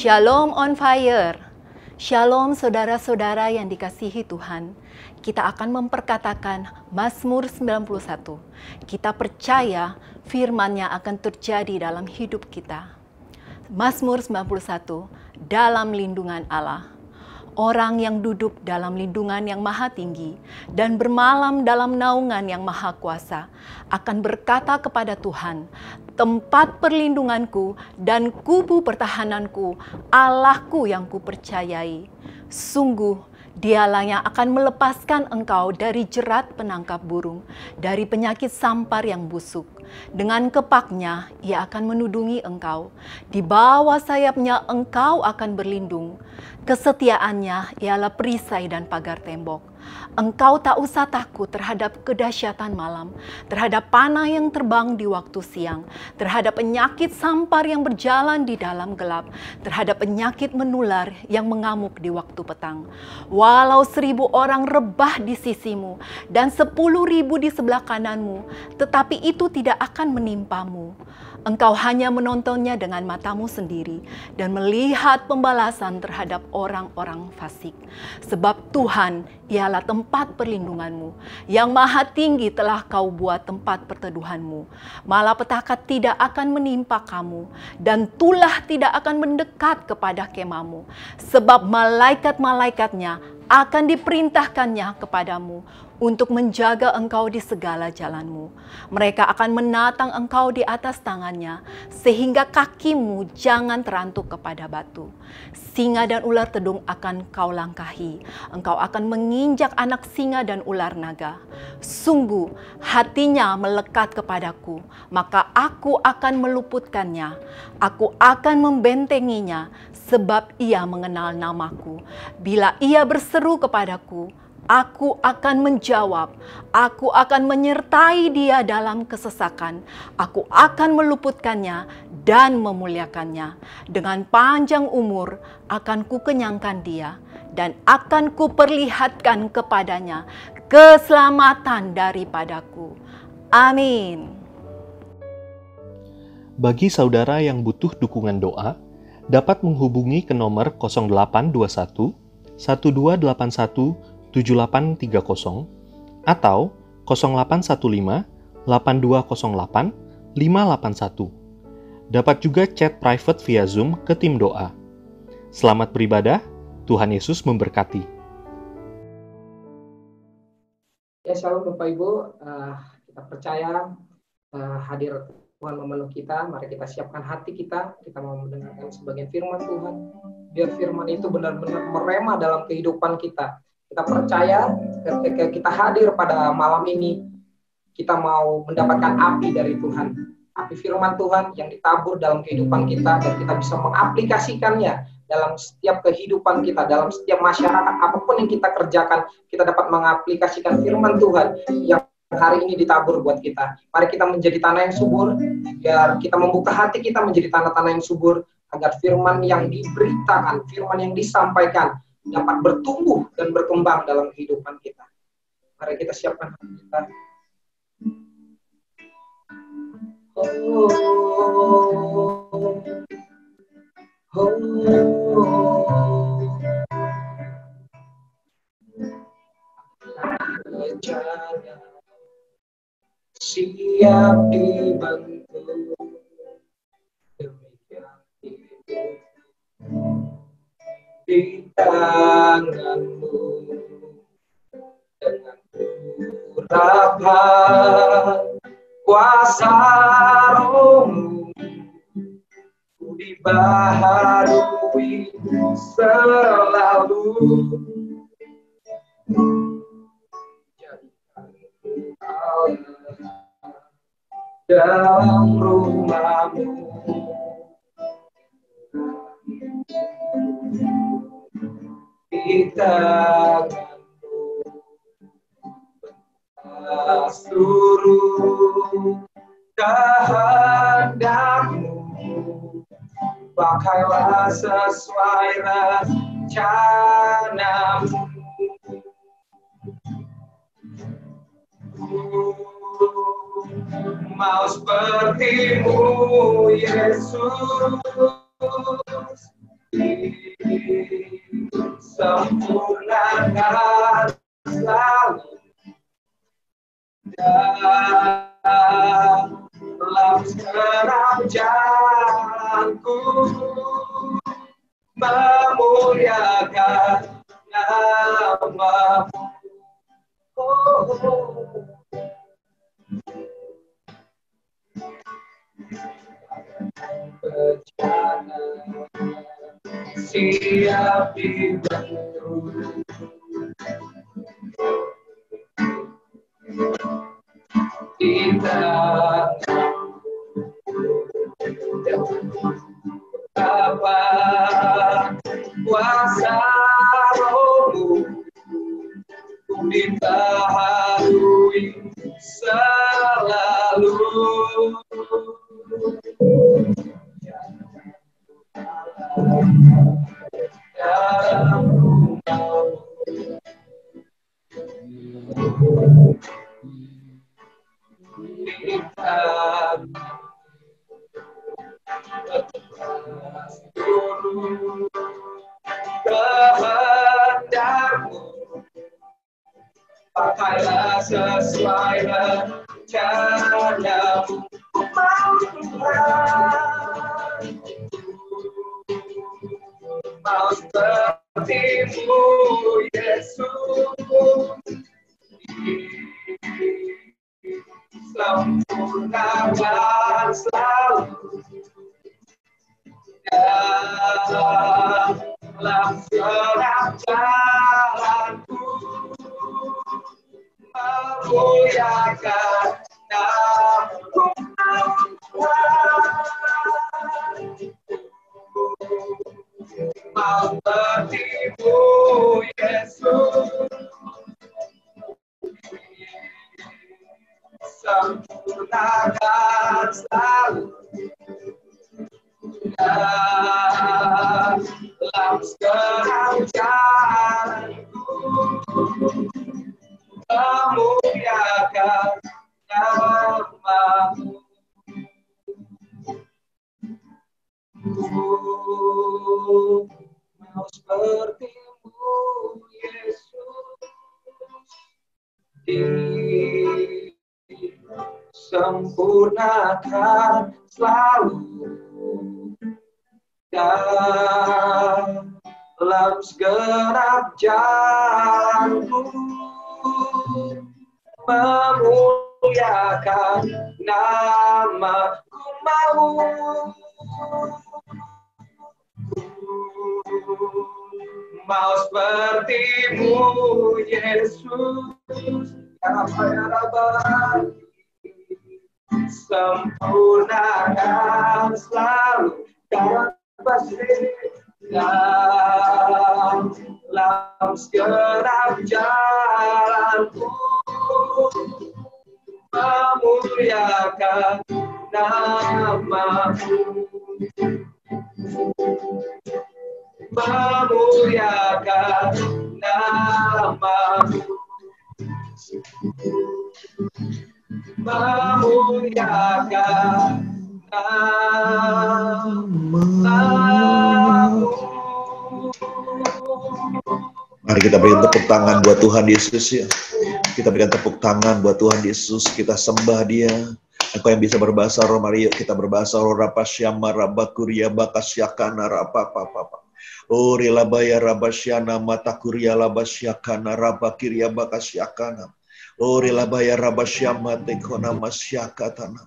Shalom on fire. Shalom saudara-saudara yang dikasihi Tuhan. Kita akan memperkatakan Mazmur 91. Kita percaya firman-Nya akan terjadi dalam hidup kita. Mazmur 91, dalam lindungan Allah. Orang yang duduk dalam lindungan yang maha tinggi dan bermalam dalam naungan yang maha kuasa akan berkata kepada Tuhan, tempat perlindunganku dan kubu pertahananku, Allahku yang kupercayai. Sungguh, Dialah yang akan melepaskan engkau dari jerat penangkap burung, dari penyakit sampar yang busuk. Dengan kepaknya, Ia akan menudungi engkau. Di bawah sayapnya engkau akan berlindung. Kesetiaannya ialah perisai dan pagar tembok. Engkau tak usah takut terhadap kedahsyatan malam, terhadap panah yang terbang di waktu siang, terhadap penyakit sampar yang berjalan di dalam gelap, terhadap penyakit menular yang mengamuk di waktu petang. Walau 1.000 orang rebah di sisimu dan 10.000 di sebelah kananmu, tetapi itu tidak akan menimpamu. Engkau hanya menontonnya dengan matamu sendiri dan melihat pembalasan terhadap orang-orang fasik. Sebab Tuhan ialah tempat perlindunganmu. Yang maha tinggi telah kau buat tempat perteduhanmu. Malapetaka tidak akan menimpa kamu dan tulah tidak akan mendekat kepada kemahmu. Sebab malaikat-malaikatnya akan diperintahkannya kepadamu untuk menjaga engkau di segala jalanmu. Mereka akan menatang engkau di atas tangannya, sehingga kakimu jangan terantuk kepada batu. Singa dan ular tedung akan kau langkahi. Engkau akan menginjak anak singa dan ular naga. Sungguh, hatinya melekat kepadaku, maka aku akan meluputkannya. Aku akan membentenginya, sebab ia mengenal namaku. Bila ia berseru kepadaku, aku akan menjawab. Aku akan menyertai dia dalam kesesakan. Aku akan meluputkannya dan memuliakannya. Dengan panjang umur akan kukenyangkan dia dan akan kuperlihatkan kepadanya keselamatan daripadaku. Amin. Bagi saudara yang butuh dukungan doa, dapat menghubungi ke nomor 0821 1281 7830 atau 0815 8208 581. Dapat juga chat private via Zoom ke tim doa. Selamat beribadah, Tuhan Yesus memberkati. Ya, shalom Bapak Ibu, kita percaya hadir Tuhan memeluk kita. Mari kita siapkan hati kita mau mendengarkan sebagian firman Tuhan. Biar firman itu benar-benar merema dalam kehidupan kita. Kita percaya ketika kita hadir pada malam ini, kita mau mendapatkan api dari Tuhan. Api firman Tuhan yang ditabur dalam kehidupan kita, dan kita bisa mengaplikasikannya dalam setiap kehidupan kita, dalam setiap masyarakat, apapun yang kita kerjakan, kita dapat mengaplikasikan firman Tuhan yang hari ini ditabur buat kita. Mari kita menjadi tanah yang subur, biar kita membuka hati kita menjadi tanah-tanah yang subur, agar firman yang diberitakan, firman yang disampaikan, dapat bertumbuh dan berkembang dalam kehidupan kita. Mari kita siapkan hati kita. Siap dibantu demikian hidup di tanganmu, dengan urapan kuasa rohmu, ku dibaharui selalu. Jadikan Allah dalam rumahmu, di tanganmu, seluruh kehendakmu, pakailah sesuai rencanamu. Mau sepertimu Yesus, sempurnakan selalu dalam segenap jalanku, memuliakan nama-Mu. Bencana siap dibantu, kita dapat kuasa Roh-Mu ditahui selalu. Dalam rumah-Mu kita dulu kehendak-Mu, pakailah sesuai rencana-Mu. Mau seperti-Mu, Yesus, sempurnakan selalu dalam segenap jalanku, memuliakan nama-Mu. Mau seperti-Mu, Yesus, sempurnakan selalu dalam segenap jalanku, memuliakan nama-Mu. Mau seperti-Mu, Yesus, disempurnakan selalu dalam segenap jalanku, memuliakan nama-Mu. Mau seperti-Mu, Yesus, sempurnakan selalu dalam segenap jalanku, memuliakan nama-Mu, memuliakan nama-Mu, memuliakan nama-Mu. Mari kita berikan tepuk tangan buat Tuhan Yesus ya. Kita berikan tepuk tangan buat Tuhan Yesus. Kita sembah Dia. Engkau yang bisa berbahasa roh, mari yuk kita berbahasa roh. Rapasyama rabakuria bakasyakana rapapapapa. Oh rilabaya rabasyana matakuria labasyakana rabakiria bakasyakana. Oh rilabaya rabasyama tekona masyakatana.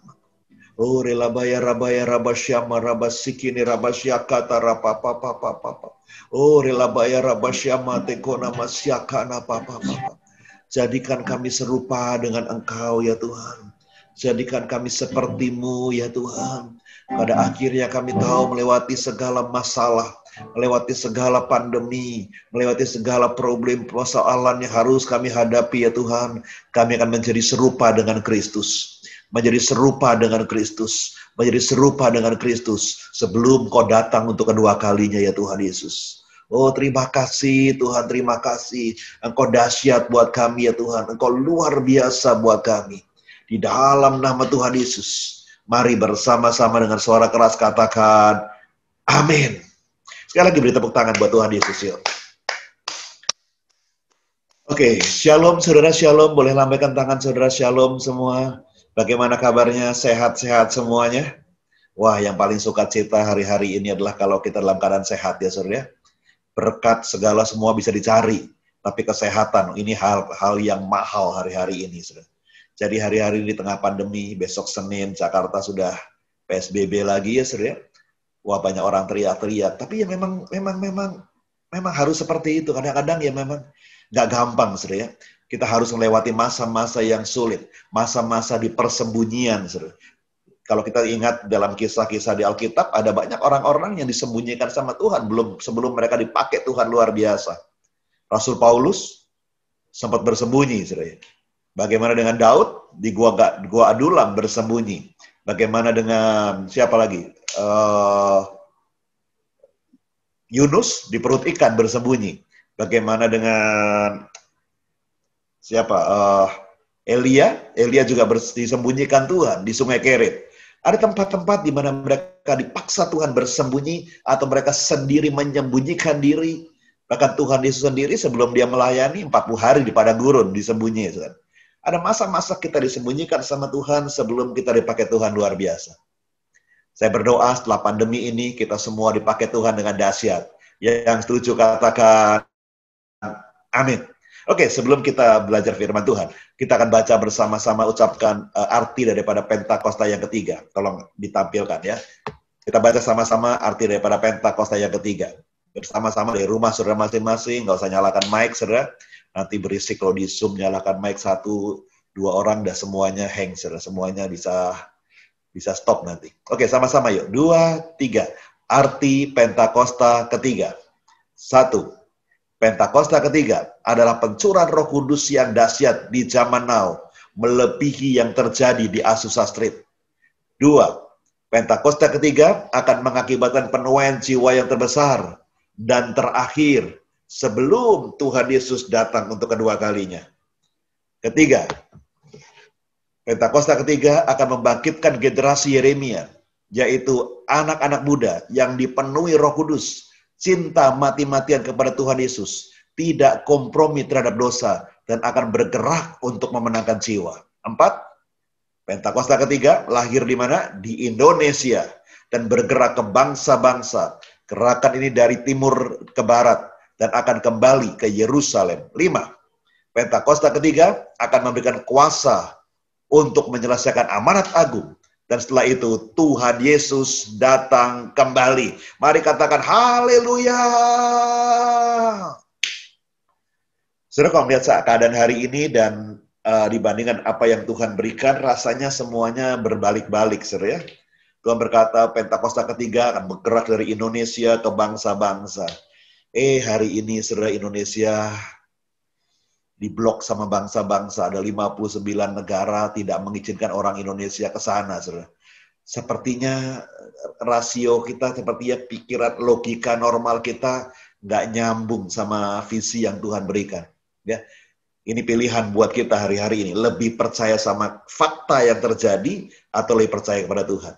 Oh rilabaya rabasyama rabasikini rabasyakata rapapapapapa. Oh rilabaya rabasyama tekona masyakana papapapa. Jadikan kami serupa dengan Engkau ya Tuhan. Jadikan kami seperti-Mu ya Tuhan. Pada akhirnya kami tahu melewati segala masalah, melewati segala pandemi, melewati segala problem, persoalan yang harus kami hadapi ya Tuhan. Kami akan menjadi serupa dengan Kristus. Menjadi serupa dengan Kristus. Menjadi serupa dengan Kristus sebelum Kau datang untuk kedua kalinya ya Tuhan Yesus. Oh terima kasih Tuhan, terima kasih. Engkau dahsyat buat kami ya Tuhan. Engkau luar biasa buat kami. Di dalam nama Tuhan Yesus, mari bersama-sama dengan suara keras katakan, amin. Sekali lagi beri tepuk tangan buat Tuhan Yesus. Yuk. Oke, shalom saudara, shalom. Boleh lambaikan tangan saudara, shalom semua. Bagaimana kabarnya? Sehat-sehat semuanya? Wah, yang paling sukacita hari-hari ini adalah kalau kita dalam keadaan sehat ya saudara. Berkat segala semua bisa dicari, tapi kesehatan ini hal yang mahal hari-hari ini saudara. Jadi hari-hari ini di tengah pandemi, besok Senin Jakarta sudah PSBB lagi ya saudara. Wah, banyak orang teriak-teriak, tapi ya memang harus seperti itu. Kadang-kadang ya memang nggak gampang, saudara ya. Kita harus melewati masa-masa yang sulit, masa-masa di persembunyian, saudara. Kalau kita ingat dalam kisah-kisah di Alkitab, ada banyak orang-orang yang disembunyikan sama Tuhan sebelum mereka dipakai Tuhan luar biasa. Rasul Paulus sempat bersembunyi, saudara. Bagaimana dengan Daud di gua Adulam bersembunyi? Bagaimana dengan siapa lagi? Yunus di perut ikan bersembunyi. Bagaimana dengan siapa? Elia juga disembunyikan Tuhan di Sungai Kerit. Ada tempat-tempat di mana mereka dipaksa Tuhan bersembunyi atau mereka sendiri menyembunyikan diri. Bahkan Tuhan Yesus sendiri sebelum dia melayani 40 hari di padang gurun disembunyi. Ada masa-masa kita disembunyikan sama Tuhan sebelum kita dipakai Tuhan luar biasa. Saya berdoa setelah pandemi ini kita semua dipakai Tuhan dengan dahsyat. Yang setuju katakan amin. Oke, sebelum kita belajar firman Tuhan, kita akan baca bersama-sama ucapkan arti daripada Pentakosta yang ketiga. Tolong ditampilkan ya. Kita baca sama-sama arti daripada Pentakosta yang ketiga. Bersama-sama dari rumah saudara masing-masing, nggak usah nyalakan mic saudara. Nanti berisik kalau di Zoom nyalakan mic 1, 2 orang, dah semuanya hang saudara. Semuanya bisa stop nanti. Oke, sama-sama yuk. 2, 3. Arti Pentakosta ketiga. 1. Pentakosta ketiga adalah pencurahan Roh Kudus yang dahsyat di zaman now, melebihi yang terjadi di Azusa Street. 2. Pentakosta ketiga akan mengakibatkan penuaian jiwa yang terbesar dan terakhir sebelum Tuhan Yesus datang untuk kedua kalinya. Ketiga, Pentakosta ketiga akan membangkitkan generasi Yeremia, yaitu anak-anak muda yang dipenuhi Roh Kudus, cinta mati-matian kepada Tuhan Yesus, tidak kompromi terhadap dosa, dan akan bergerak untuk memenangkan jiwa. 4. Pentakosta ketiga lahir di mana? Di Indonesia, dan bergerak ke bangsa-bangsa. Gerakan ini dari timur ke barat, dan akan kembali ke Yerusalem. 5. Pentakosta ketiga akan memberikan kuasa untuk menyelesaikan amanat agung. Dan setelah itu Tuhan Yesus datang kembali. Mari katakan haleluya. Saudara, kalau melihat keadaan hari ini dan dibandingkan apa yang Tuhan berikan, rasanya semuanya berbalik-balik, saudara ya. Tuhan berkata Pentakosta ketiga akan bergerak dari Indonesia ke bangsa-bangsa. Hari ini saudara, Indonesia diblok sama bangsa-bangsa, ada 59 negara tidak mengizinkan orang Indonesia ke sana, saudara. Sepertinya rasio kita, sepertinya pikiran logika normal kita nggak nyambung sama visi yang Tuhan berikan. Ya, ini pilihan buat kita hari-hari ini, lebih percaya sama fakta yang terjadi atau lebih percaya kepada Tuhan.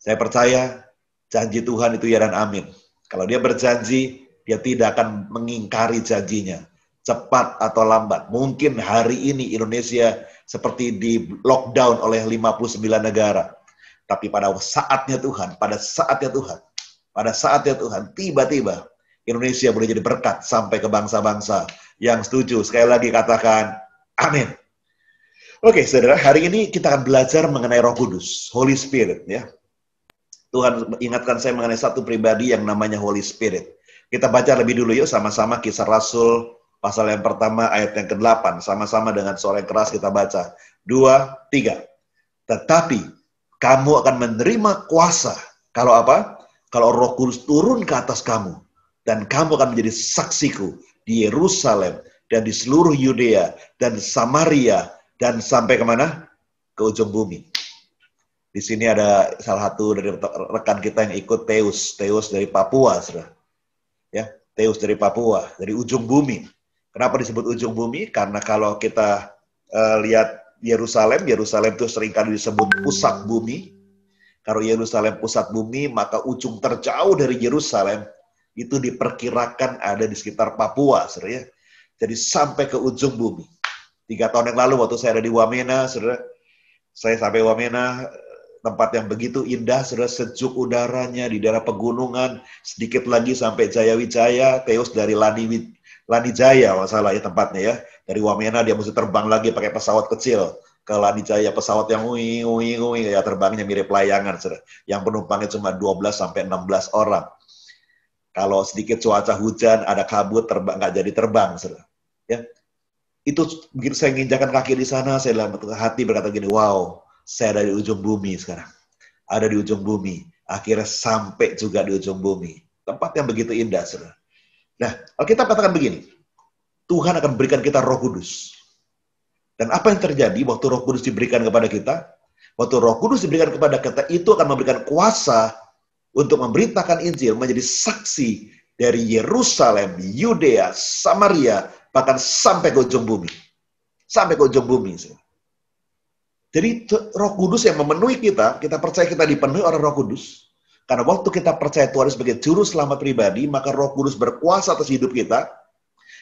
Saya percaya janji Tuhan itu ya dan amin. Kalau dia berjanji, dia tidak akan mengingkari janjinya. Cepat atau lambat. Mungkin hari ini Indonesia seperti di lockdown oleh 59 negara. Tapi pada saatnya Tuhan, tiba-tiba Indonesia boleh jadi berkat sampai ke bangsa-bangsa. Yang setuju, sekali lagi katakan, amin. Oke, saudara, hari ini kita akan belajar mengenai Roh Kudus, Holy Spirit. Ya. Tuhan ingatkan saya mengenai satu pribadi yang namanya Holy Spirit. Kita baca lebih dulu yuk, sama-sama Kisah Rasul, pasal yang pertama, ayat yang ke-8. Sama-sama dengan suara yang keras kita baca. 2, 3. Tetapi kamu akan menerima kuasa. Kalau apa? Kalau Roh Kudus turun ke atas kamu. Dan kamu akan menjadi saksiku di Yerusalem dan di seluruh Yudea dan Samaria dan sampai kemana? Ke ujung bumi. Di sini ada salah satu dari rekan kita yang ikut Teus dari Papua, saudara. Ya, Teus dari Papua, dari ujung bumi. Kenapa disebut ujung bumi? Karena kalau kita lihat Yerusalem itu seringkali disebut pusat bumi. Kalau Yerusalem pusat bumi, maka ujung terjauh dari Yerusalem itu diperkirakan ada di sekitar Papua, saudara ya. Jadi sampai ke ujung bumi. 3 tahun yang lalu waktu saya ada di Wamena, saudara, saya sampai Wamena, tempat yang begitu indah, saudara, sejuk udaranya di daerah pegunungan, sedikit lagi sampai Jayawijaya, Teos dari Lanijaya, masalah ya tempatnya ya. Dari Wamena dia mesti terbang lagi pakai pesawat kecil ke Lanijaya, pesawat yang ya terbangnya mirip layangan, saudara. Yang penumpangnya cuma 12 sampai 16 orang. Kalau sedikit cuaca hujan, ada kabut, terbang nggak jadi terbang, saudara. Ya. Itu begitu saya nginjakan kaki di sana, saya dalam hati berkata gini, wow, saya ada di ujung bumi sekarang. Ada di ujung bumi. Akhirnya sampai juga di ujung bumi. Tempat yang begitu indah, saudara. Nah, Alkitab katakan begini, Tuhan akan berikan kita Roh Kudus. Dan apa yang terjadi waktu Roh Kudus diberikan kepada kita? Waktu Roh Kudus diberikan kepada kita, itu akan memberikan kuasa untuk memberitakan Injil, menjadi saksi dari Yerusalem, Yudea, Samaria, bahkan sampai ke ujung bumi. Sampai ke ujung bumi, saudara. Jadi Roh Kudus yang memenuhi kita, kita percaya kita dipenuhi oleh Roh Kudus. Karena waktu kita percaya Tuhan sebagai juru selamat pribadi, maka Roh Kudus berkuasa atas hidup kita.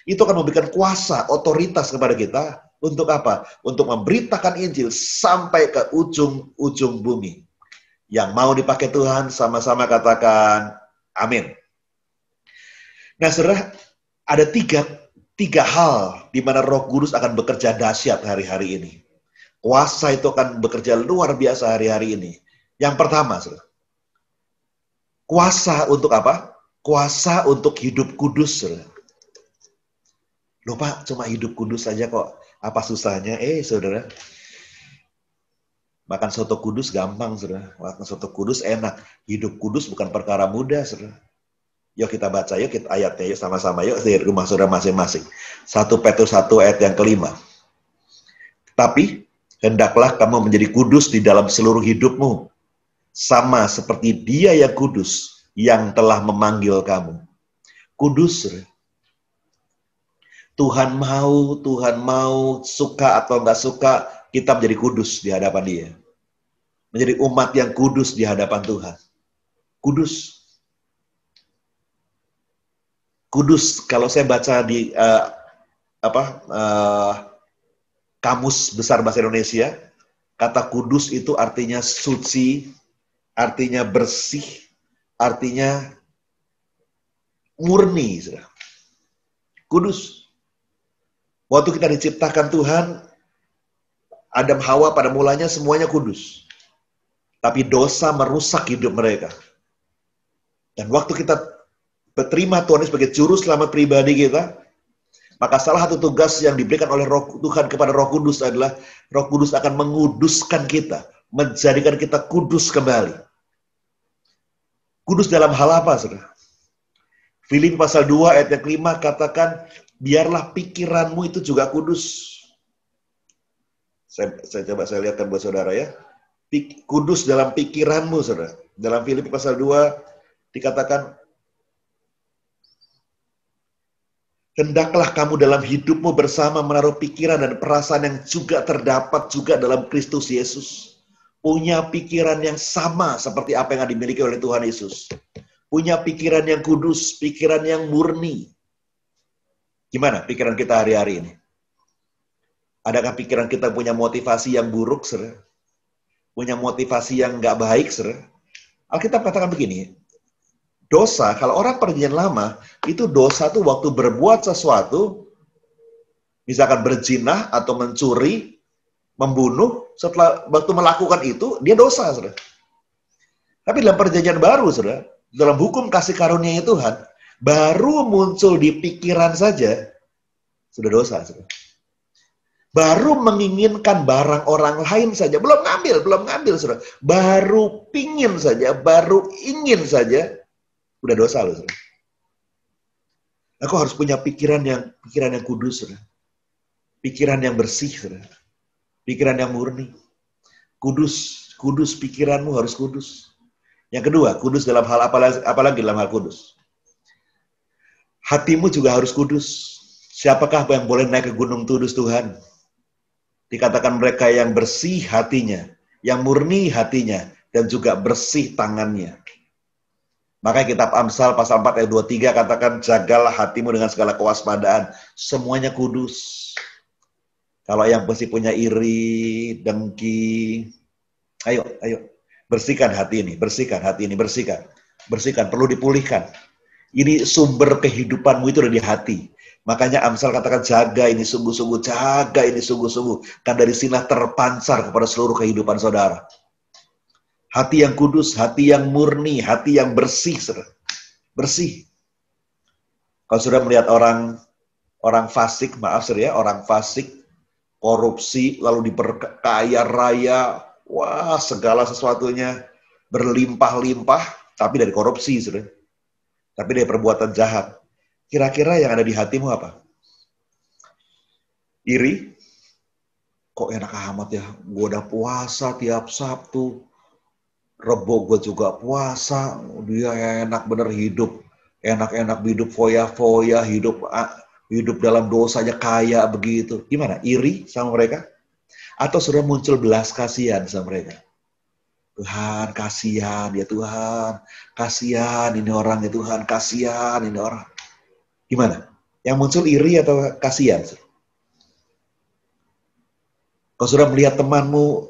Itu akan memberikan kuasa, otoritas kepada kita. Untuk apa? Untuk memberitakan Injil sampai ke ujung-ujung bumi. Yang mau dipakai Tuhan, sama-sama katakan amin. Nah, saudara, ada tiga hal di mana Roh Kudus akan bekerja dahsyat hari-hari ini. Kuasa itu akan bekerja luar biasa hari-hari ini. Yang pertama, saudara, kuasa untuk apa? Kuasa untuk hidup kudus, saudara. Loh Pak, cuma hidup kudus saja kok. Apa susahnya? Saudara, makan soto kudus gampang, saudara. Makan soto kudus enak. Hidup kudus bukan perkara mudah, saudara. Yuk kita baca, yuk kita ayatnya, yuk sama-sama, yuk di rumah saudara masing-masing. 1 Petrus 1 ayat yang kelima. Tapi hendaklah kamu menjadi kudus di dalam seluruh hidupmu, sama seperti Dia yang kudus, yang telah memanggil kamu. Kudus, Tuhan mau, suka atau nggak suka, kita menjadi kudus di hadapan Dia. Menjadi umat yang kudus di hadapan Tuhan. Kudus. Kudus, kalau saya baca di Kamus Besar Bahasa Indonesia, kata kudus itu artinya suci, artinya bersih, artinya murni. Kudus. Waktu kita diciptakan Tuhan, Adam Hawa pada mulanya semuanya kudus. Tapi dosa merusak hidup mereka. Dan waktu kita berterima Tuhan sebagai juru selamat pribadi kita, maka salah satu tugas yang diberikan oleh Tuhan kepada Roh Kudus adalah Roh Kudus akan menguduskan kita, menjadikan kita kudus kembali. Kudus dalam hal apa, saudara? Filipi pasal 2 ayat yang kelima katakan, biarlah pikiranmu itu juga kudus. Saya coba saya lihatkan buat saudara ya. Kudus dalam pikiranmu, saudara. Dalam Filipi pasal 2 dikatakan, hendaklah kamu dalam hidupmu bersama menaruh pikiran dan perasaan yang juga terdapat juga dalam Kristus Yesus. Punya pikiran yang sama seperti apa yang dimiliki oleh Tuhan Yesus. Punya pikiran yang kudus, pikiran yang murni. Gimana pikiran kita hari-hari ini? Adakah pikiran kita punya motivasi yang buruk, saudara? Punya motivasi yang nggak baik, saudara? Alkitab katakan begini, dosa, kalau orang perjanjian lama, itu dosa tuh waktu berbuat sesuatu, misalkan berzina atau mencuri, membunuh, setelah waktu melakukan itu, dia dosa, saudara. Tapi dalam perjanjian baru, saudara, dalam hukum kasih karunia Tuhan, baru muncul di pikiran saja, sudah dosa, saudara. Baru menginginkan barang orang lain saja, belum ngambil, saudara. Baru pingin saja, baru ingin saja, udah dosa loh, saudara. Aku harus punya pikiran yang kudus, saudara. Pikiran yang bersih, saudara. Pikiran yang murni. Kudus pikiranmu harus kudus. Yang kedua, kudus dalam hal apalagi dalam hal kudus. Hatimu juga harus kudus. Siapakah yang boleh naik ke gunung kudus Tuhan? Dikatakan mereka yang bersih hatinya, yang murni hatinya, dan juga bersih tangannya. Makanya kitab Amsal pasal 4 ayat 23 katakan, jagalah hatimu dengan segala kewaspadaan, semuanya kudus. Kalau yang masih punya iri, dengki, ayo, bersihkan hati ini, bersihkan. Perlu dipulihkan. Ini sumber kehidupanmu itu ada di hati. Makanya Amsal katakan, jaga ini sungguh-sungguh, kan dari sinilah terpancar kepada seluruh kehidupan saudara. Hati yang kudus, hati yang murni, hati yang bersih, saudara. Bersih. Kalau sudah melihat orang fasik, orang fasik, korupsi, lalu diperkaya raya, wah segala sesuatunya berlimpah-limpah, tapi dari korupsi, saudara. Tapi dari perbuatan jahat. Kira-kira yang ada di hatimu apa? Iri? Kok enak amat ya, gue udah puasa tiap Sabtu, Rebo gue juga puasa, dia enak bener hidup, enak-enak hidup foya-foya, hidup dalam dosanya kaya begitu. Gimana? Iri sama mereka? Atau sudah muncul belas kasihan sama mereka? Tuhan, kasihan ya Tuhan, kasihan ini orang ya Tuhan, kasihan ini orang. Gimana? Yang muncul iri atau kasihan? Kau sudah melihat temanmu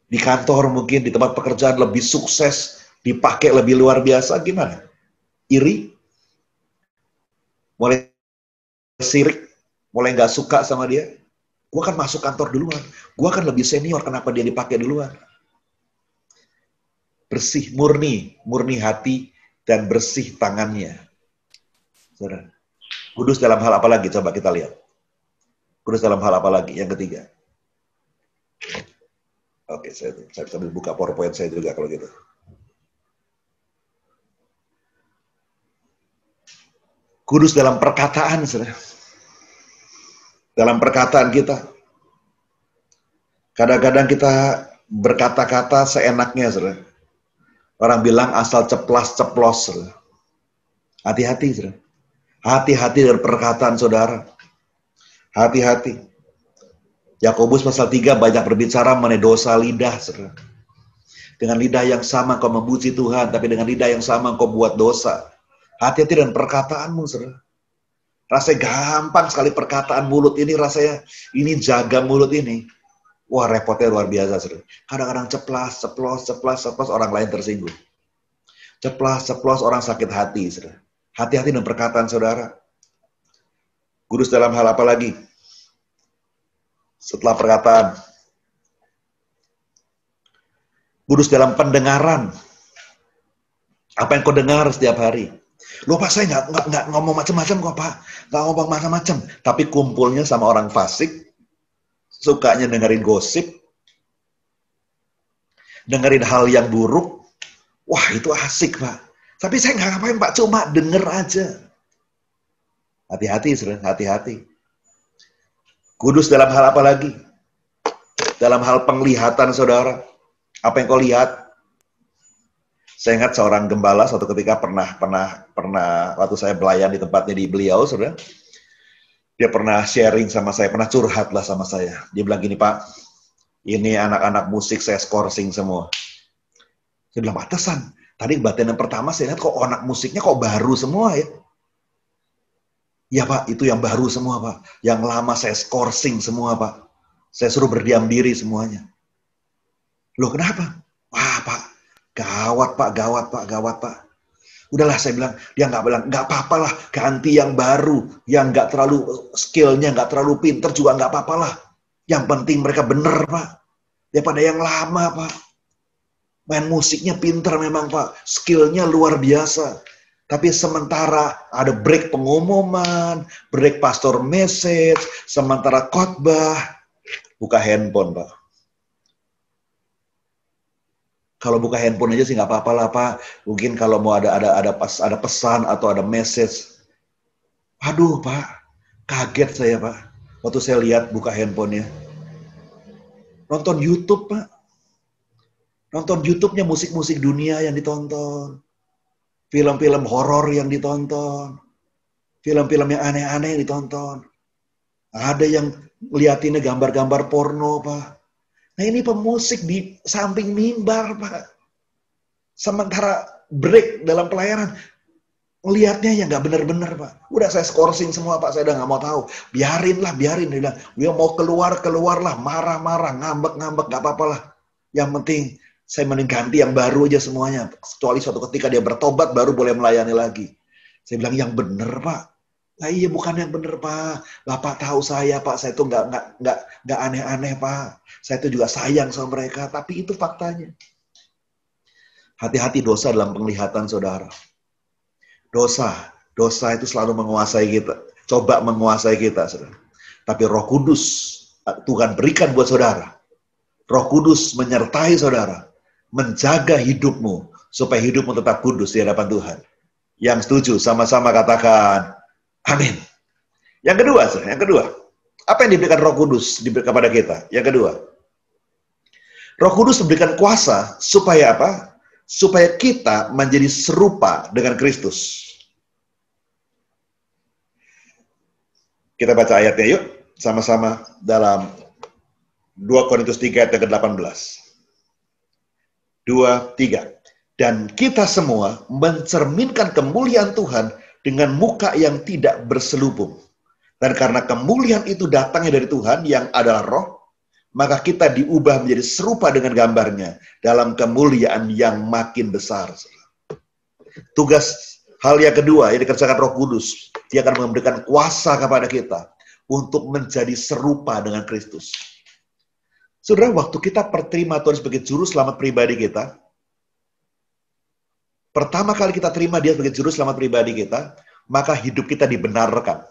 di kantor mungkin, di tempat pekerjaan lebih sukses, dipakai lebih luar biasa, gimana? Iri? Mulai sirik? Mulai nggak suka sama dia? Gua kan masuk kantor duluan, gua kan lebih senior, kenapa dia dipakai duluan? Bersih, murni hati, dan bersih tangannya. Saudara. Kudus dalam hal apa lagi? Coba kita lihat. Kudus dalam hal apa lagi? Yang ketiga. Oke, saya sambil buka PowerPoint saya juga kalau gitu. Kudus dalam perkataan, saudara. Dalam perkataan kita. Kadang-kadang kita berkata-kata seenaknya, saudara. Orang bilang asal ceplas-ceplos, saudara. Hati-hati, saudara. Hati-hati dari perkataan saudara. Hati-hati. Yakobus pasal 3 banyak berbicara mengenai dosa lidah, saudara. Dengan lidah yang sama kau memuji Tuhan, tapi dengan lidah yang sama kau buat dosa. Hati-hati dengan perkataanmu, saudara. Rasanya gampang sekali perkataan mulut ini, rasanya ini jaga mulut ini. Wah, repotnya luar biasa, saudara. Kadang-kadang ceplas, orang lain tersinggung. Ceplas, orang sakit hati, saudara. Hati-hati dengan perkataan saudara. Kudus dalam hal apa lagi? Setelah perkataan. Kudus dalam pendengaran. Apa yang kau dengar setiap hari? Loh Pak, saya nggak ngomong macam-macam kok Pak. Nggak ngomong macam-macam. Tapi kumpulnya sama orang fasik. Sukanya dengerin gosip. Dengerin hal yang buruk. Wah, itu asik Pak. Tapi saya nggak ngapain Pak, cuma denger aja. Hati-hati, saudara, hati-hati. Kudus dalam hal apa lagi? Dalam hal penglihatan saudara. Apa yang kau lihat? Saya ingat seorang gembala suatu ketika pernah waktu saya belayan di tempatnya di beliau, saudara. Dia pernah sharing sama saya, pernah curhat lah sama saya. Dia bilang gini, Pak, ini anak-anak musik saya skorsing semua. Saya bilang, pantesan. Tadi bagian yang pertama saya lihat kok anak musiknya kok baru semua ya. Ya Pak, itu yang baru semua Pak. Yang lama saya skorsing semua Pak. Saya suruh berdiam diri semuanya. Loh kenapa? Wah Pak, gawat Pak. Udahlah saya bilang, dia nggak bilang, nggak apa-apa lah, ganti yang baru. Yang nggak terlalu skillnya, nggak terlalu pinter juga nggak apa-apa lah. Yang penting mereka bener Pak. Daripada yang lama Pak. Main musiknya pinter memang Pak, skillnya luar biasa. Tapi sementara ada break pengumuman, break pastor message, sementara khotbah, buka handphone Pak. Kalau buka handphone aja sih nggak apa-apa lah Pak. Mungkin kalau mau ada pesan atau ada message. Aduh Pak, kaget saya Pak. Waktu saya lihat buka handphonenya. Nonton YouTube Pak. Nonton YouTube-nya musik-musik dunia yang ditonton. Film-film horor yang ditonton. Film-film yang aneh-aneh yang ditonton. Ada yang liatinnya gambar-gambar porno, Pak. Nah ini pemusik di samping mimbar, Pak. Sementara break dalam pelayanan, melihatnya ya nggak benar-benar, Pak. Udah saya skorsing semua, Pak. Saya udah nggak mau tahu. Biarin. Dia bilang, dia mau keluarlah, marah-marah, ngambek, nggak apa-apa lah. Yang penting saya mending ganti yang baru aja semuanya. Kecuali suatu ketika dia bertobat, baru boleh melayani lagi. Saya bilang, yang benar, Pak. Nah iya, bukan yang benar, Pak. Bapak tahu saya, Pak. Saya tuh nggak aneh-aneh, Pak. Saya tuh juga sayang sama mereka. Tapi itu faktanya. Hati-hati dosa dalam penglihatan, saudara. Dosa itu selalu menguasai kita. Coba menguasai kita, saudara. Tapi Roh Kudus Tuhan berikan buat saudara. Roh Kudus menyertai saudara. Menjaga hidupmu. Supaya hidupmu tetap kudus di hadapan Tuhan. Yang setuju, sama-sama katakan amin. Yang kedua. Apa yang diberikan Roh Kudus kepada kita? Yang kedua. Roh Kudus memberikan kuasa supaya apa? Supaya kita menjadi serupa dengan Kristus. Kita baca ayatnya yuk, sama-sama dalam 2 Korintus 3 ayat ke-18. 2, 3. Dan kita semua mencerminkan kemuliaan Tuhan dengan muka yang tidak berselubung. Dan karena kemuliaan itu datangnya dari Tuhan yang adalah Roh, maka kita diubah menjadi serupa dengan gambarnya dalam kemuliaan yang makin besar. Tugas hal yang kedua yang dikerjakan Roh Kudus, dia akan memberikan kuasa kepada kita untuk menjadi serupa dengan Kristus. Saudara, waktu kita terima Tuhan sebagai juru selamat pribadi kita, pertama kali kita terima dia sebagai juru selamat pribadi kita, maka hidup kita dibenarkan.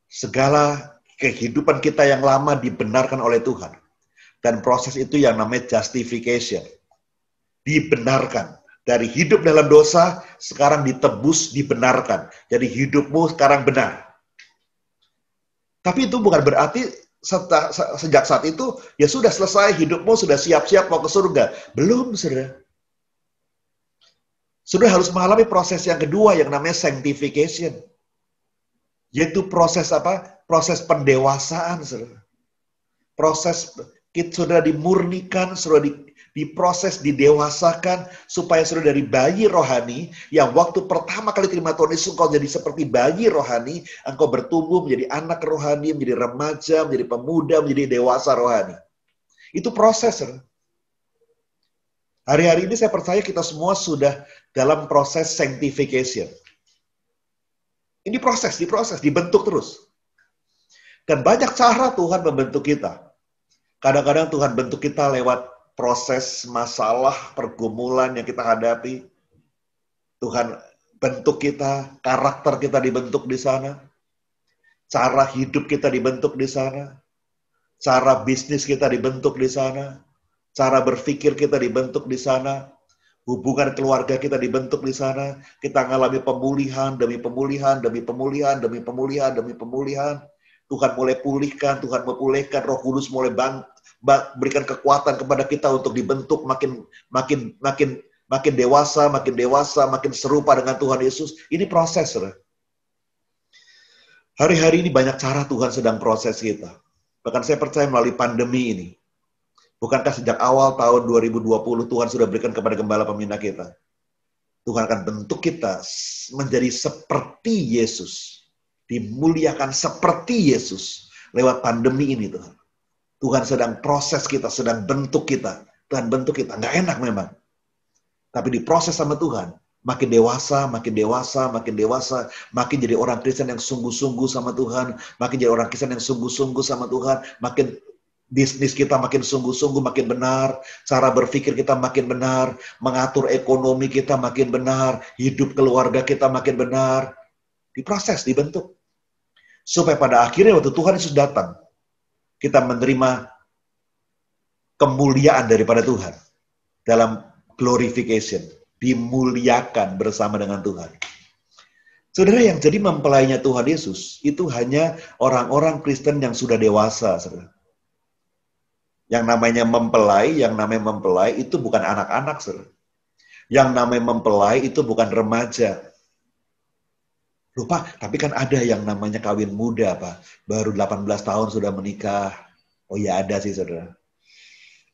Segala kehidupan kita yang lama dibenarkan oleh Tuhan. Dan proses itu yang namanya justification. Dibenarkan. Dari hidup dalam dosa, sekarang ditebus, dibenarkan. Jadi hidupmu sekarang benar. Tapi itu bukan berarti sejak saat itu, ya sudah selesai, hidupmu sudah siap-siap mau ke surga. Belum, saudara. Saudara harus mengalami proses yang kedua yang namanya sanctification. Yaitu proses apa? Proses pendewasaan, saudara. Proses saudara dimurnikan, saudara diproses, didewasakan, supaya saudara dari bayi rohani, yang waktu pertama kali terima Tuhan Yesus, engkau jadi seperti bayi rohani, engkau bertumbuh menjadi anak rohani, menjadi remaja, menjadi pemuda, menjadi dewasa rohani. Itu proses, saudara. Hari-hari ini saya percaya kita semua sudah dalam proses sanctification. Ini proses, dibentuk terus. Dan banyak cara Tuhan membentuk kita. Kadang-kadang Tuhan bentuk kita lewat proses masalah, pergumulan yang kita hadapi. Tuhan bentuk kita, karakter kita dibentuk di sana. Cara hidup kita dibentuk di sana. Cara bisnis kita dibentuk di sana. Cara berpikir kita dibentuk di sana. Hubungan keluarga kita dibentuk di sana. Kita mengalami pemulihan demi pemulihan, demi pemulihan, demi pemulihan, demi pemulihan. Tuhan mulai pulihkan, Tuhan memulihkan, Roh Kudus mulai berikan kekuatan kepada kita untuk dibentuk makin dewasa, makin serupa dengan Tuhan Yesus. Ini proses, saudara. Hari-hari ini banyak cara Tuhan sedang proses kita. Bahkan saya percaya melalui pandemi ini. Bukankah sejak awal tahun 2020 Tuhan sudah berikan kepada gembala pembina kita? Tuhan akan bentuk kita menjadi seperti Yesus. Dimuliakan seperti Yesus. Lewat pandemi ini Tuhan. Tuhan sedang proses kita, sedang bentuk kita. Tuhan bentuk kita. Nggak enak memang. Tapi diproses sama Tuhan. Makin dewasa, makin dewasa, makin dewasa. Makin jadi orang Kristen yang sungguh-sungguh sama Tuhan. Makin jadi orang Kristen yang sungguh-sungguh sama Tuhan. Makin bisnis kita makin sungguh-sungguh, makin benar. Cara berpikir kita makin benar. Mengatur ekonomi kita makin benar. Hidup keluarga kita makin benar. Diproses, dibentuk. Supaya pada akhirnya waktu Tuhan Yesus datang, kita menerima kemuliaan daripada Tuhan. Dalam glorification. Dimuliakan bersama dengan Tuhan. Saudara, yang jadi mempelainya Tuhan Yesus, itu hanya orang-orang Kristen yang sudah dewasa, saudara. Yang namanya mempelai itu bukan anak-anak, saudara. Yang namanya mempelai itu bukan remaja. Lupa, tapi kan ada yang namanya kawin muda, Pak. Baru 18 tahun sudah menikah. Oh ya ada sih, saudara.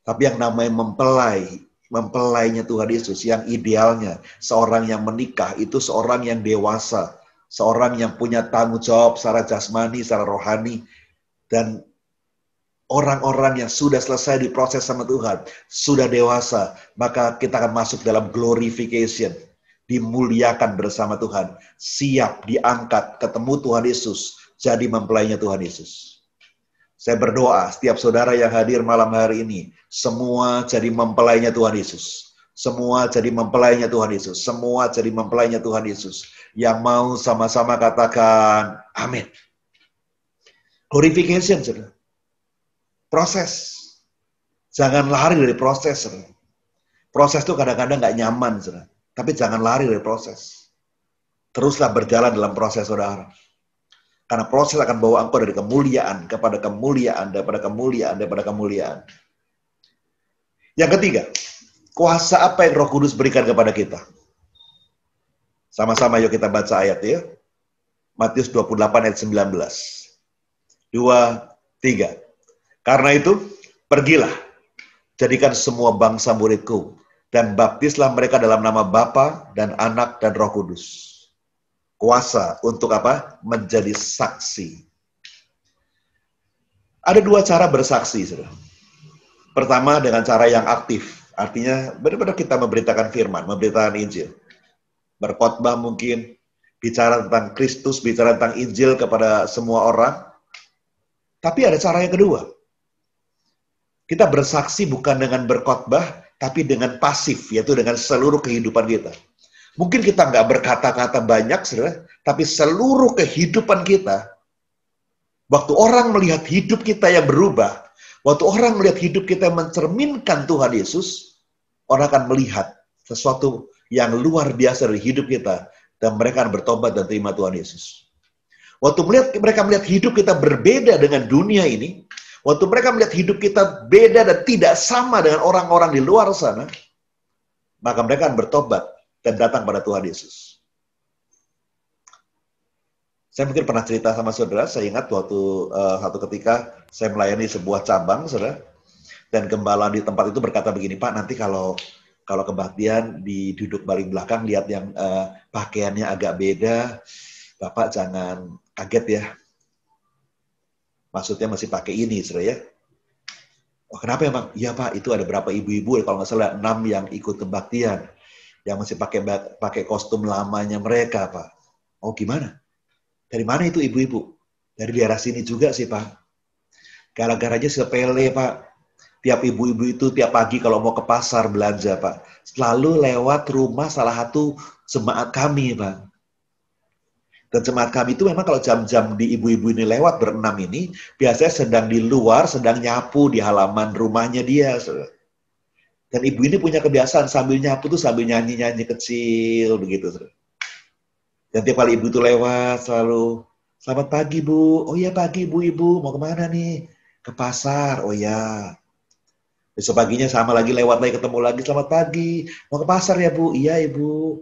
Tapi yang namanya mempelai, mempelainya Tuhan Yesus, yang idealnya seorang yang menikah itu seorang yang dewasa, seorang yang punya tanggung jawab secara jasmani, secara rohani, dan orang-orang yang sudah selesai diproses sama Tuhan, sudah dewasa, maka kita akan masuk dalam glorification, dimuliakan bersama Tuhan, siap diangkat, ketemu Tuhan Yesus, jadi mempelainya Tuhan Yesus. Saya berdoa setiap saudara yang hadir malam hari ini, semua jadi mempelainya Tuhan Yesus. Semua jadi mempelainya Tuhan Yesus. Semua jadi mempelainya Tuhan Yesus. Yang mau sama-sama katakan, amin. Glorification, saudara. Proses. Jangan lari dari proses, saudara. Proses itu kadang-kadang nggak nyaman, saudara. Tapi jangan lari dari proses. Teruslah berjalan dalam proses, saudara. Karena proses akan bawa engkau dari kemuliaan kepada kemuliaan, daripada kemuliaan, daripada kemuliaan. Yang ketiga, kuasa apa yang Roh Kudus berikan kepada kita? Sama-sama yuk kita baca ayat ya. Matius 28 ayat 19. 2, 3. Karena itu, pergilah, jadikan semua bangsa muridku, dan baptislah mereka dalam nama Bapa dan Anak dan Roh Kudus. Kuasa untuk apa? Menjadi saksi. Ada dua cara bersaksi, saudara. Pertama dengan cara yang aktif. Artinya benar-benar kita memberitakan firman, memberitakan Injil. Berkhotbah mungkin, bicara tentang Kristus, bicara tentang Injil kepada semua orang. Tapi ada cara yang kedua. Kita bersaksi bukan dengan berkhotbah, tapi dengan pasif, yaitu dengan seluruh kehidupan kita. Mungkin kita nggak berkata-kata banyak, saudara, tapi seluruh kehidupan kita, waktu orang melihat hidup kita yang berubah, waktu orang melihat hidup kita yang mencerminkan Tuhan Yesus, orang akan melihat sesuatu yang luar biasa dari hidup kita, dan mereka akan bertobat dan terima Tuhan Yesus. Waktu mereka melihat hidup kita berbeda dengan dunia ini, waktu mereka melihat hidup kita beda dan tidak sama dengan orang-orang di luar sana, maka mereka akan bertobat dan datang pada Tuhan Yesus. Saya mungkin pernah cerita sama saudara, saya ingat waktu satu ketika saya melayani sebuah cabang, saudara, dan gembala di tempat itu berkata begini, Pak, nanti kalau kebaktian di duduk paling belakang, lihat yang pakaiannya agak beda, Bapak jangan kaget ya. Maksudnya masih pakai ini, saudara ya. Oh, kenapa ya, Bang? Iya, Pak, itu ada berapa ibu-ibu, kalau nggak salah 6 yang ikut kebaktian. Yang masih pakai kostum lamanya mereka, Pak. Oh, gimana? Dari mana itu ibu-ibu? Dari daerah sini juga sih, Pak. Gara-garanya sepele, Pak. Tiap ibu-ibu itu tiap pagi kalau mau ke pasar belanja, Pak, selalu lewat rumah salah satu jemaat kami, Pak. Dan jemaat kami itu memang kalau jam-jam di ibu-ibu ini lewat berenam ini, biasanya sedang di luar, sedang nyapu di halaman rumahnya dia, saudara. Dan ibu ini punya kebiasaan sambil nyapu tuh sambil nyanyi-nyanyi kecil begitu. Dan tiap kali ibu tuh lewat selalu, selamat pagi Bu. Oh iya pagi Bu, Ibu. Mau kemana nih? Ke pasar. Oh ya. Besok paginya sama lagi lewat lagi ketemu lagi, selamat pagi. Mau ke pasar ya Bu? Iya Ibu.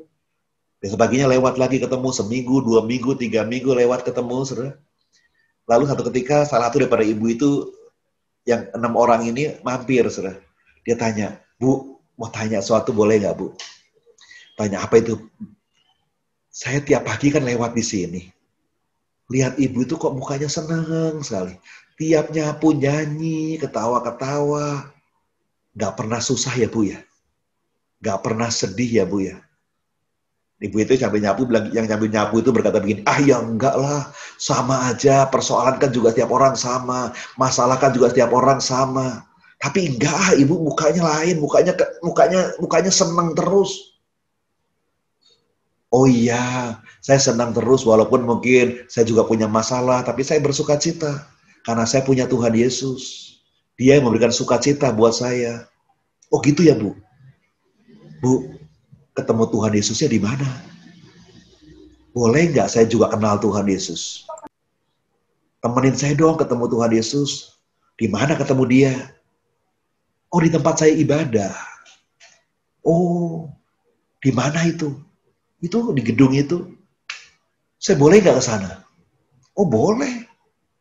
Besok paginya lewat lagi ketemu seminggu, 2 minggu, 3 minggu lewat ketemu. Saudara. Lalu satu ketika salah satu daripada ibu itu yang 6 orang ini mampir. Saudara. Dia tanya, Bu, mau tanya sesuatu boleh nggak, Bu? Tanya, apa itu? Saya tiap pagi kan lewat di sini. Lihat ibu itu kok mukanya senang sekali. Tiap nyapu, nyanyi, ketawa-ketawa. Nggak pernah susah ya, Bu ya? Nggak pernah sedih ya, Bu ya? Ibu itu sambil nyapu, yang sambil nyapu itu berkata begini, ah ya enggak lah, sama aja, persoalan kan juga setiap orang sama, masalah kan juga setiap orang sama. Tapi enggak, ibu mukanya lain, mukanya senang terus. Oh iya, saya senang terus walaupun mungkin saya juga punya masalah, tapi saya bersuka cita karena saya punya Tuhan Yesus. Dia yang memberikan sukacita buat saya. Oh gitu ya Bu. Bu, ketemu Tuhan Yesusnya di mana? Boleh nggak saya juga kenal Tuhan Yesus? Temenin saya dong ketemu Tuhan Yesus. Di mana ketemu dia? Oh, di tempat saya ibadah. Oh, di mana itu? Itu di gedung itu. Saya boleh nggak ke sana? Oh, boleh.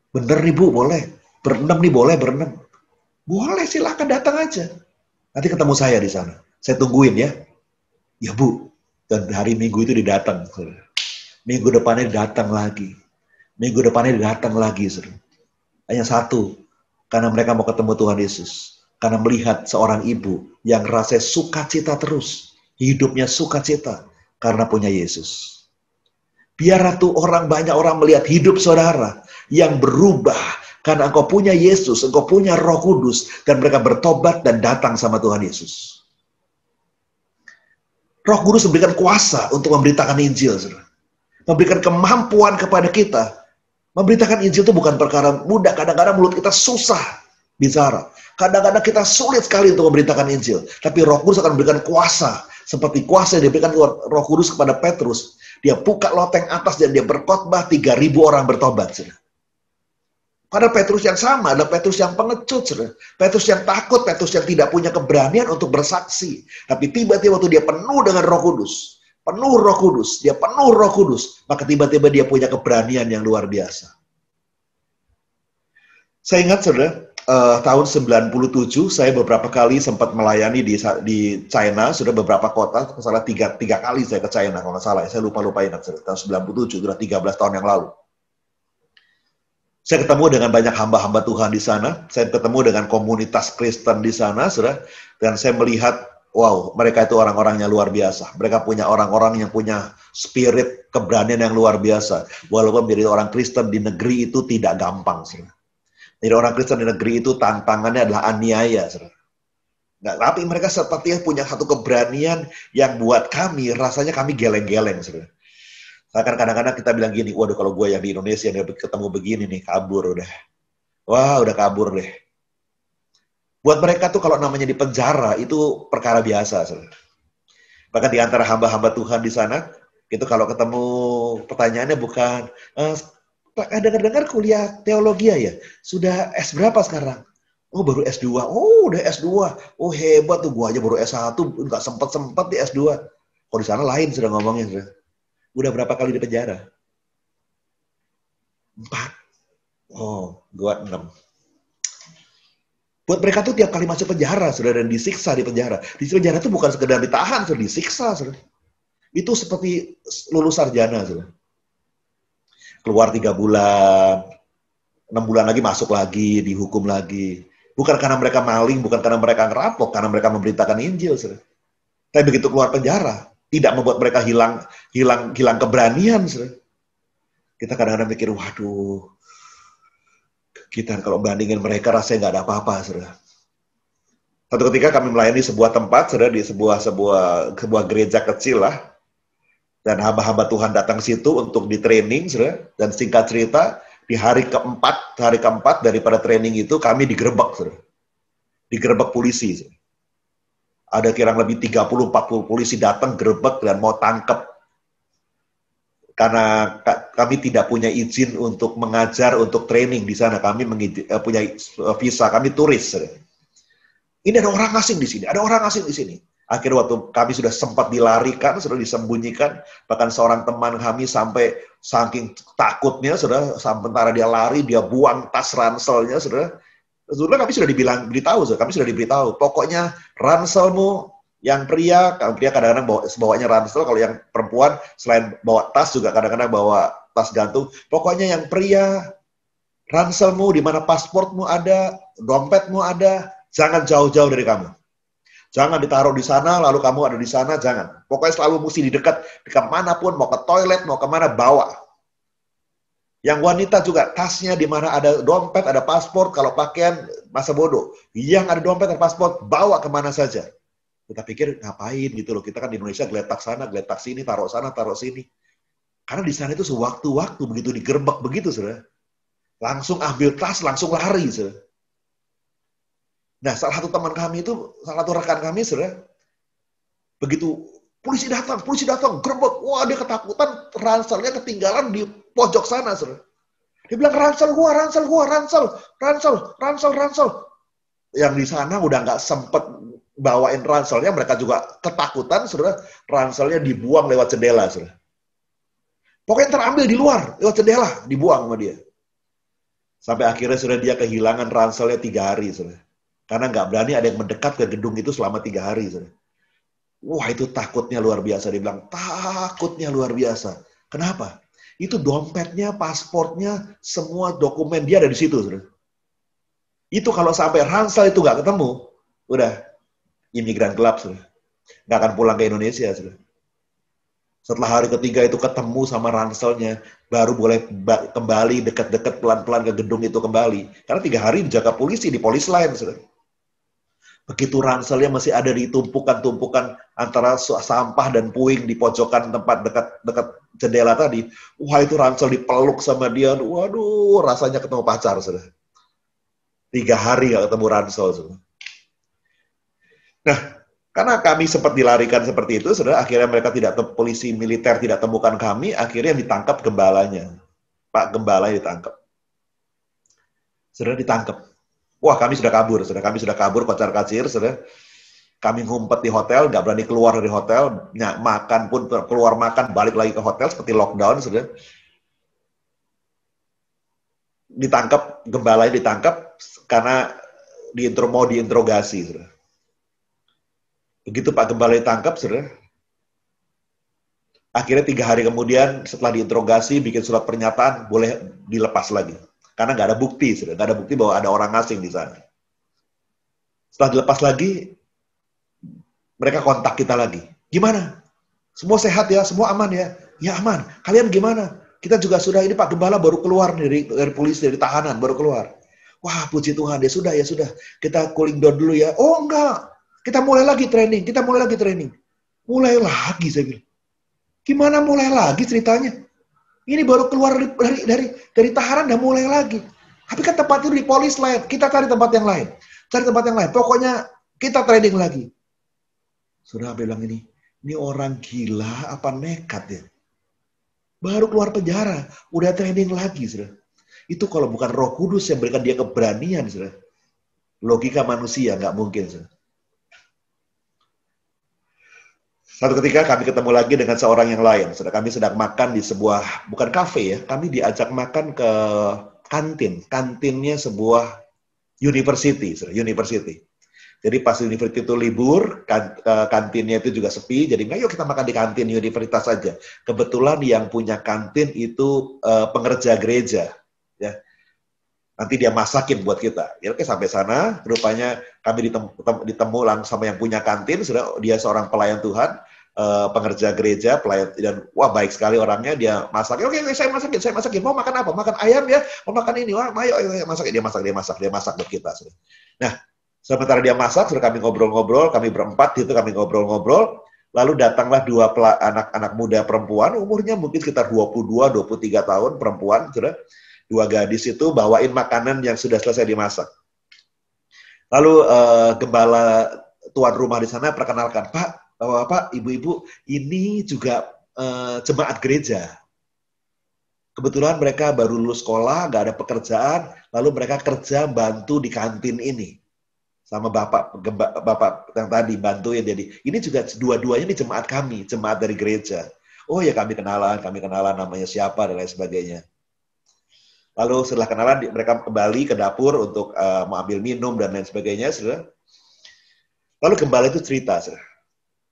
Bener nih Bu, boleh. Berenam nih boleh, berenam. Boleh, silakan datang aja. Nanti ketemu saya di sana. Saya tungguin ya. Ya Bu. Dan hari Minggu itu dia datang. Minggu depannya dia datang lagi. Minggu depannya dia datang lagi. Hanya satu. Karena mereka mau ketemu Tuhan Yesus. Karena melihat seorang ibu yang rasa sukacita terus. Hidupnya sukacita. Karena punya Yesus. Biar tuh banyak orang melihat hidup saudara yang berubah. Karena engkau punya Yesus, engkau punya Roh Kudus. Dan mereka bertobat dan datang sama Tuhan Yesus. Roh Kudus memberikan kuasa untuk memberitakan Injil. Saudara. Memberikan kemampuan kepada kita. Memberitakan Injil itu bukan perkara mudah. Kadang-kadang mulut kita susah bicara. Kadang-kadang kita sulit sekali untuk memberitakan Injil. Tapi Roh Kudus akan memberikan kuasa. Seperti kuasa yang diberikan Roh Kudus kepada Petrus. Dia buka loteng atas dan dia berkhotbah 3.000 orang bertobat. Saudara. Pada Petrus yang sama, ada Petrus yang pengecut, saudara. Petrus yang takut, Petrus yang tidak punya keberanian untuk bersaksi. Tapi tiba-tiba waktu dia penuh dengan Roh Kudus, dia penuh Roh Kudus, maka tiba-tiba dia punya keberanian yang luar biasa. Saya ingat, saudara, tahun 97, saya beberapa kali sempat melayani di China, sudah beberapa kota, salah tiga kali saya ke China, kalau nggak salah, saya lupa ingat, saudara, tahun 97, sudah 13 tahun yang lalu. Saya ketemu dengan banyak hamba-hamba Tuhan di sana. Saya ketemu dengan komunitas Kristen di sana, saudara. Dan saya melihat, wow, mereka itu orang-orang yang luar biasa. Mereka punya orang-orang yang punya spirit keberanian yang luar biasa. Walaupun menjadi orang Kristen di negeri itu tidak gampang, saudara. Jadi orang Kristen di negeri itu tantangannya adalah aniaya, saudara. Nah, tapi mereka sepertinya punya satu keberanian yang buat kami, rasanya kami geleng-geleng, saudara. Kan kadang-kadang kita bilang gini, waduh kalau gue yang di Indonesia nih ketemu begini nih, kabur udah. Wah, udah kabur deh. Buat mereka tuh kalau namanya di penjara, itu perkara biasa. Saudara. Bahkan di antara hamba-hamba Tuhan di sana, itu kalau ketemu pertanyaannya bukan, dengar-dengar kuliah teologi ya? Sudah S berapa sekarang? Oh, baru S2. Oh, udah S2. Oh, hebat tuh, gue aja baru S1, nggak sempet-sempet di S2. Kalau di sana lain sudah ngomongnya, saudara. Udah berapa kali di penjara? 4. Oh, gua 6. Buat mereka tuh tiap kali masuk penjara, saudara, dan disiksa di penjara. Di penjara itu bukan sekedar ditahan, saudara, disiksa, saudara. Itu seperti lulus sarjana, saudara. Keluar 3 bulan, 6 bulan lagi masuk lagi, dihukum lagi. Bukan karena mereka maling, bukan karena mereka ngerampok, karena mereka memberitakan Injil, saudara. Tapi begitu keluar penjara, tidak membuat mereka hilang keberanian. Saudara. Kita kadang-kadang mikir, waduh, kita kalau bandingin mereka rasanya nggak ada apa-apa. Saudara. Satu ketika kami melayani sebuah tempat, saudara, di sebuah gereja kecil lah, dan hamba-hamba Tuhan datang situ untuk di training, saudara. Dan singkat cerita, di hari keempat daripada training itu kami digerebek, saudara. Digerebek polisi. Saudara. Ada kira lebih 30-40 polisi datang gerebek dan mau tangkap. Karena kami tidak punya izin untuk mengajar, untuk training di sana. Kami punya visa, kami turis. Ini ada orang asing di sini, ada orang asing di sini. Akhirnya waktu kami sudah sempat dilarikan, sudah disembunyikan. Bahkan seorang teman kami sampai saking takutnya, sementara dia lari, dia buang tas ranselnya, saudara. Kami sudah diberitahu, pokoknya ranselmu yang pria kadang-kadang bawanya ransel, kalau yang perempuan selain bawa tas juga kadang-kadang bawa tas gantung, pokoknya yang pria, ranselmu, di mana pasportmu ada, dompetmu ada, jangan jauh-jauh dari kamu. Jangan ditaruh di sana, lalu kamu ada di sana, jangan. Pokoknya selalu mesti di dekat kemanapun, mau ke toilet, mau kemana, bawa. Yang wanita juga, tasnya di mana ada dompet, ada paspor, kalau pakaian, masa bodoh. Yang ada dompet, ada paspor, bawa kemana saja. Kita pikir, ngapain gitu loh. Kita kan di Indonesia geletak sana, geletak sini, taruh sana, taruh sini. Karena di sana itu sewaktu-waktu, begitu digerebek, begitu, saudara. Langsung ambil tas, langsung lari, saudara. Nah, salah satu teman kami itu, salah satu rekan kami, saudara, begitu polisi datang, gerebek, wah dia ketakutan, ranselnya ketinggalan di pojok sana, saudara. Dia bilang, ransel gua. Yang di sana udah nggak sempet bawain ranselnya, mereka juga ketakutan, saudara, ranselnya dibuang lewat jendela, saudara. Pokoknya terambil di luar, lewat jendela, dibuang sama dia. Sampai akhirnya, saudara, dia kehilangan ranselnya 3 hari, saudara. Karena nggak berani ada yang mendekat ke gedung itu selama 3 hari, saudara. Wah, itu takutnya luar biasa. Dia bilang, takutnya luar biasa. Kenapa? Itu dompetnya, pasportnya, semua dokumen dia ada di situ. Saudara. Itu kalau sampai ransel itu nggak ketemu, udah imigran gelap. Saudara. Nggak akan pulang ke Indonesia. Saudara. Setelah hari ketiga itu ketemu sama ranselnya, baru boleh kembali dekat-dekat pelan-pelan ke gedung itu kembali. Karena 3 hari dijaga polisi di polis lain. Saudara. Begitu ranselnya masih ada di tumpukan-tumpukan antara sampah dan puing di pojokan tempat dekat jendela tadi, wah itu ransel dipeluk sama dia, waduh rasanya ketemu pacar. Saudara. 3 hari nggak ketemu ransel. Saudara. Nah, karena kami sempat dilarikan seperti itu, saudara, akhirnya mereka polisi militer tidak temukan kami, akhirnya ditangkap gembalanya. Pak Gembala ditangkap. Saudara ditangkap. Wah, kami sudah kabur, saudara. Kami sudah kabur, kocar-kacir, saudara. Kami ngumpet di hotel, nggak berani keluar dari hotel, makan pun keluar makan, balik lagi ke hotel, seperti lockdown, saudara. Ditangkap, gembalanya ditangkap, karena mau diinterogasi, saudara. Begitu Pak Gembala ditangkap, saudara, akhirnya 3 hari kemudian setelah diinterogasi, bikin surat pernyataan, boleh dilepas lagi. Karena nggak ada bukti, saudara. Nggak ada bukti bahwa ada orang asing di sana. Setelah dilepas lagi, mereka kontak kita lagi. Gimana? Semua sehat ya? Semua aman ya? Ya aman. Kalian gimana? Kita juga sudah, ini Pak Gembala baru keluar dari polisi, dari tahanan, baru keluar. Wah, puji Tuhan, ya sudah. Kita cooling down dulu ya. Oh enggak, kita mulai lagi training. Mulai lagi, saya bilang. Gimana mulai lagi ceritanya? Ini baru keluar dari tahanan, udah mulai lagi. Tapi kan tempat itu di polis lain. Kita cari tempat yang lain. Pokoknya kita training lagi. Saudara bilang ini orang gila apa nekat ya? Baru keluar penjara, udah training lagi, saudara. Itu kalau bukan Roh Kudus yang berikan dia keberanian, saudara. Logika manusia nggak mungkin, saudara. Satu ketika kami ketemu lagi dengan seorang yang lain. Kami sedang makan di sebuah, bukan kafe ya, kami diajak makan ke kantin. Kantinnya sebuah university. Jadi pas university itu libur, kantinnya itu juga sepi, jadi ayo kita makan di kantin universitas saja. Kebetulan yang punya kantin itu pengerja gereja. Ya. Nanti dia masakin buat kita. Ya, oke, sampai sana, rupanya kami ditemu langsung sama yang punya kantin, dia seorang pelayan Tuhan, pengerja gereja, pelayan, dan wah baik sekali orangnya, dia masak. Oke, saya masakin. Mau makan apa? Makan ayam ya? Mau makan ini? Wah, ayo masak. Dia masak buat kita. Nah, sementara dia masak, kami ngobrol-ngobrol, kami berempat itu kami ngobrol-ngobrol, lalu datanglah 2 anak-anak muda perempuan, umurnya mungkin sekitar 22-23 tahun, perempuan, 2 gadis itu bawain makanan yang sudah selesai dimasak. Lalu gembala tuan rumah di sana perkenalkan, Pak, Bapak, Ibu-ibu, ini juga jemaat gereja. Kebetulan mereka baru lulus sekolah, nggak ada pekerjaan, lalu mereka kerja bantu di kantin ini. Sama bapak yang tadi bantuin. Jadi ini juga dua-duanya ini jemaat kami, jemaat dari gereja. Oh ya kami kenalan namanya siapa dan lain sebagainya. Lalu setelah kenalan, mereka kembali ke dapur untuk mau ambil minum dan lain sebagainya. Lalu gembala itu cerita.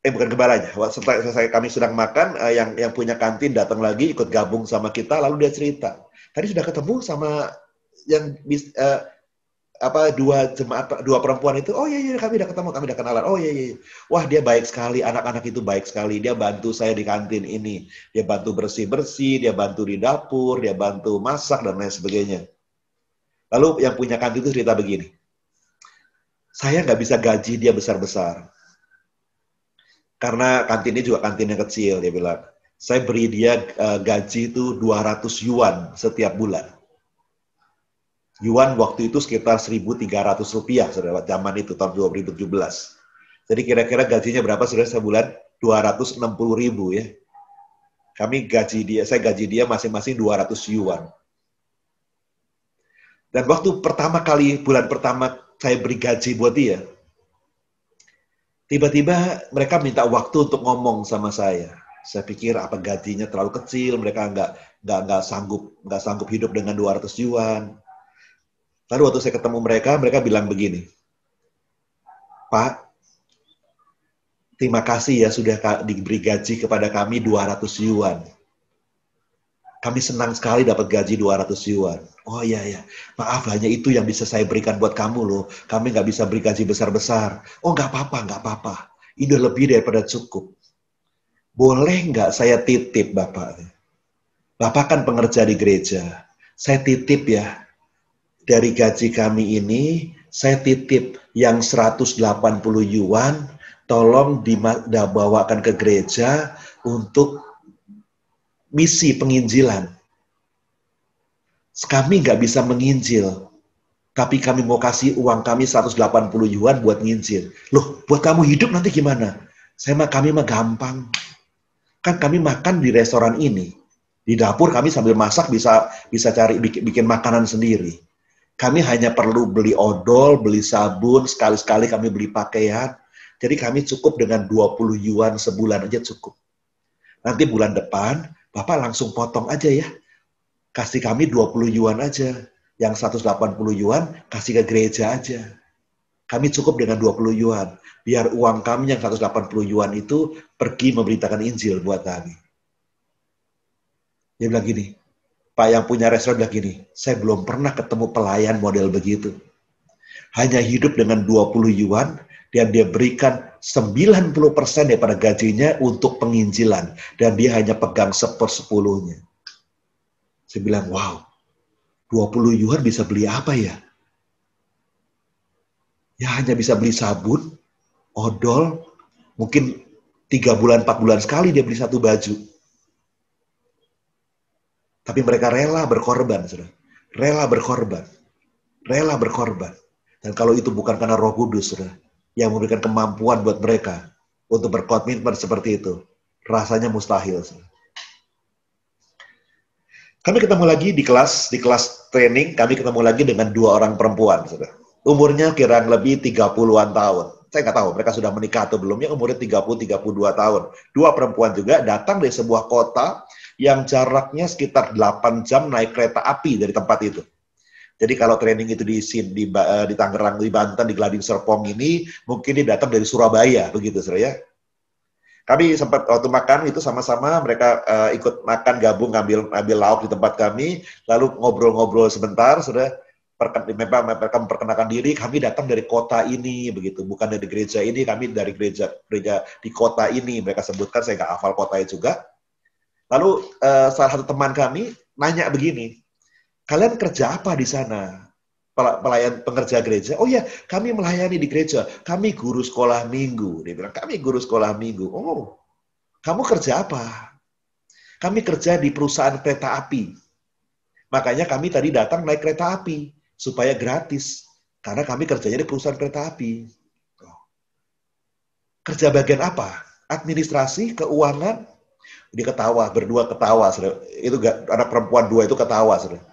Bukan gembalanya. Setelah kami sedang makan, yang punya kantin datang lagi, ikut gabung sama kita, lalu dia cerita. Tadi sudah ketemu sama yang 2 perempuan itu. Oh iya, kami udah ketemu, kami udah kenalan. Oh iya. Wah, dia baik sekali, anak-anak itu baik sekali. Dia bantu saya di kantin ini. Dia bantu bersih-bersih, dia bantu di dapur, dia bantu masak dan lain sebagainya. Lalu yang punya kantin itu cerita begini. Saya nggak bisa gaji dia besar-besar. Karena kantinnya juga kantin yang kecil, dia bilang. Saya beri dia gaji itu 200 yuan setiap bulan. Yuan waktu itu sekitar 1.300 rupiah, saudara, zaman itu, tahun 2017. Jadi kira-kira gajinya berapa, saudara, sebulan? 260.000 ya. Saya gaji dia masing-masing 200 yuan. Dan waktu bulan pertama saya beri gaji buat dia, tiba-tiba mereka minta waktu untuk ngomong sama saya. Saya pikir apa gajinya terlalu kecil, mereka nggak sanggup hidup dengan 200 yuan. Lalu waktu saya ketemu mereka bilang begini, Pak, Terima kasih ya sudah diberi gaji kepada kami 200 yuan. Kami senang sekali dapat gaji 200 yuan. Oh iya ya, maaf hanya itu yang bisa saya berikan buat kamu loh. Kami nggak bisa beri gaji besar-besar. Oh nggak apa-apa, nggak apa-apa. Ini udah lebih daripada cukup. Boleh nggak saya titip Bapak? Bapak kan pengerja di gereja. Saya titip ya, dari gaji kami ini, saya titip yang 180 yuan, tolong dibawakan ke gereja untuk misi penginjilan. Kami nggak bisa menginjil, tapi kami mau kasih uang kami 180 yuan buat nginjil. Loh, buat kamu hidup nanti gimana? Kami mah gampang. Kan kami makan di restoran ini. Di dapur kami sambil masak bisa cari bikin makanan sendiri. Kami hanya perlu beli odol, beli sabun, sekali-sekali kami beli pakaian. Jadi kami cukup dengan 20 yuan sebulan aja cukup. Nanti bulan depan, Bapak langsung potong aja ya. Kasih kami 20 yuan aja. Yang 180 yuan kasih ke gereja aja. Kami cukup dengan 20 yuan. Biar uang kami yang 180 yuan itu pergi memberitakan Injil buat kami. Dia bilang gini, Pak yang punya restoran bilang gini, saya belum pernah ketemu pelayan model begitu. Hanya hidup dengan 20 yuan, dan dia berikan 90% daripada gajinya untuk penginjilan. Dan dia hanya pegang 1/10-nya. Saya bilang, wow, 20 yuan bisa beli apa ya? Ya hanya bisa beli sabun, odol, mungkin 3 bulan, 4 bulan sekali dia beli satu baju. Tapi mereka rela berkorban, saudara. Rela berkorban. Rela berkorban. Dan kalau itu bukan karena Roh Kudus, saudara, yang memberikan kemampuan buat mereka untuk berkomitmen seperti itu, rasanya mustahil, saudara. Kami ketemu lagi di kelas training, kami ketemu lagi dengan 2 orang perempuan, saudara. Umurnya kira lebih 30-an tahun. Saya nggak tahu mereka sudah menikah atau belum, ya umurnya 30-32 tahun. 2 perempuan juga datang dari sebuah kota yang jaraknya sekitar 8 jam naik kereta api dari tempat itu. Jadi kalau training itu di Tangerang, di Banten, di Gading Serpong ini, mungkin dia datang dari Surabaya, begitu, saudara ya. Kami sempat waktu makan itu sama-sama, mereka ikut makan, gabung, ngambil lauk di tempat kami, lalu ngobrol-ngobrol sebentar, saudara. Mereka memperkenalkan diri, kami datang dari kota ini, begitu, bukan dari gereja ini, kami dari gereja di kota ini. Mereka sebutkan, saya nggak hafal kotanya juga. Lalu salah satu teman kami nanya begini, kalian kerja apa di sana? Pelayan pengerja gereja. Oh ya, kami melayani di gereja. Kami guru sekolah minggu. Dia bilang, kami guru sekolah minggu. Oh, kamu kerja apa? Kami kerja di perusahaan kereta api. Makanya kami tadi datang naik kereta api supaya gratis. Karena kami kerjanya di perusahaan kereta api. Kerja bagian apa? Administrasi, keuangan. Dia ketawa, berdua ketawa. Saudara. Itu anak perempuan 2 itu ketawa. Saudara.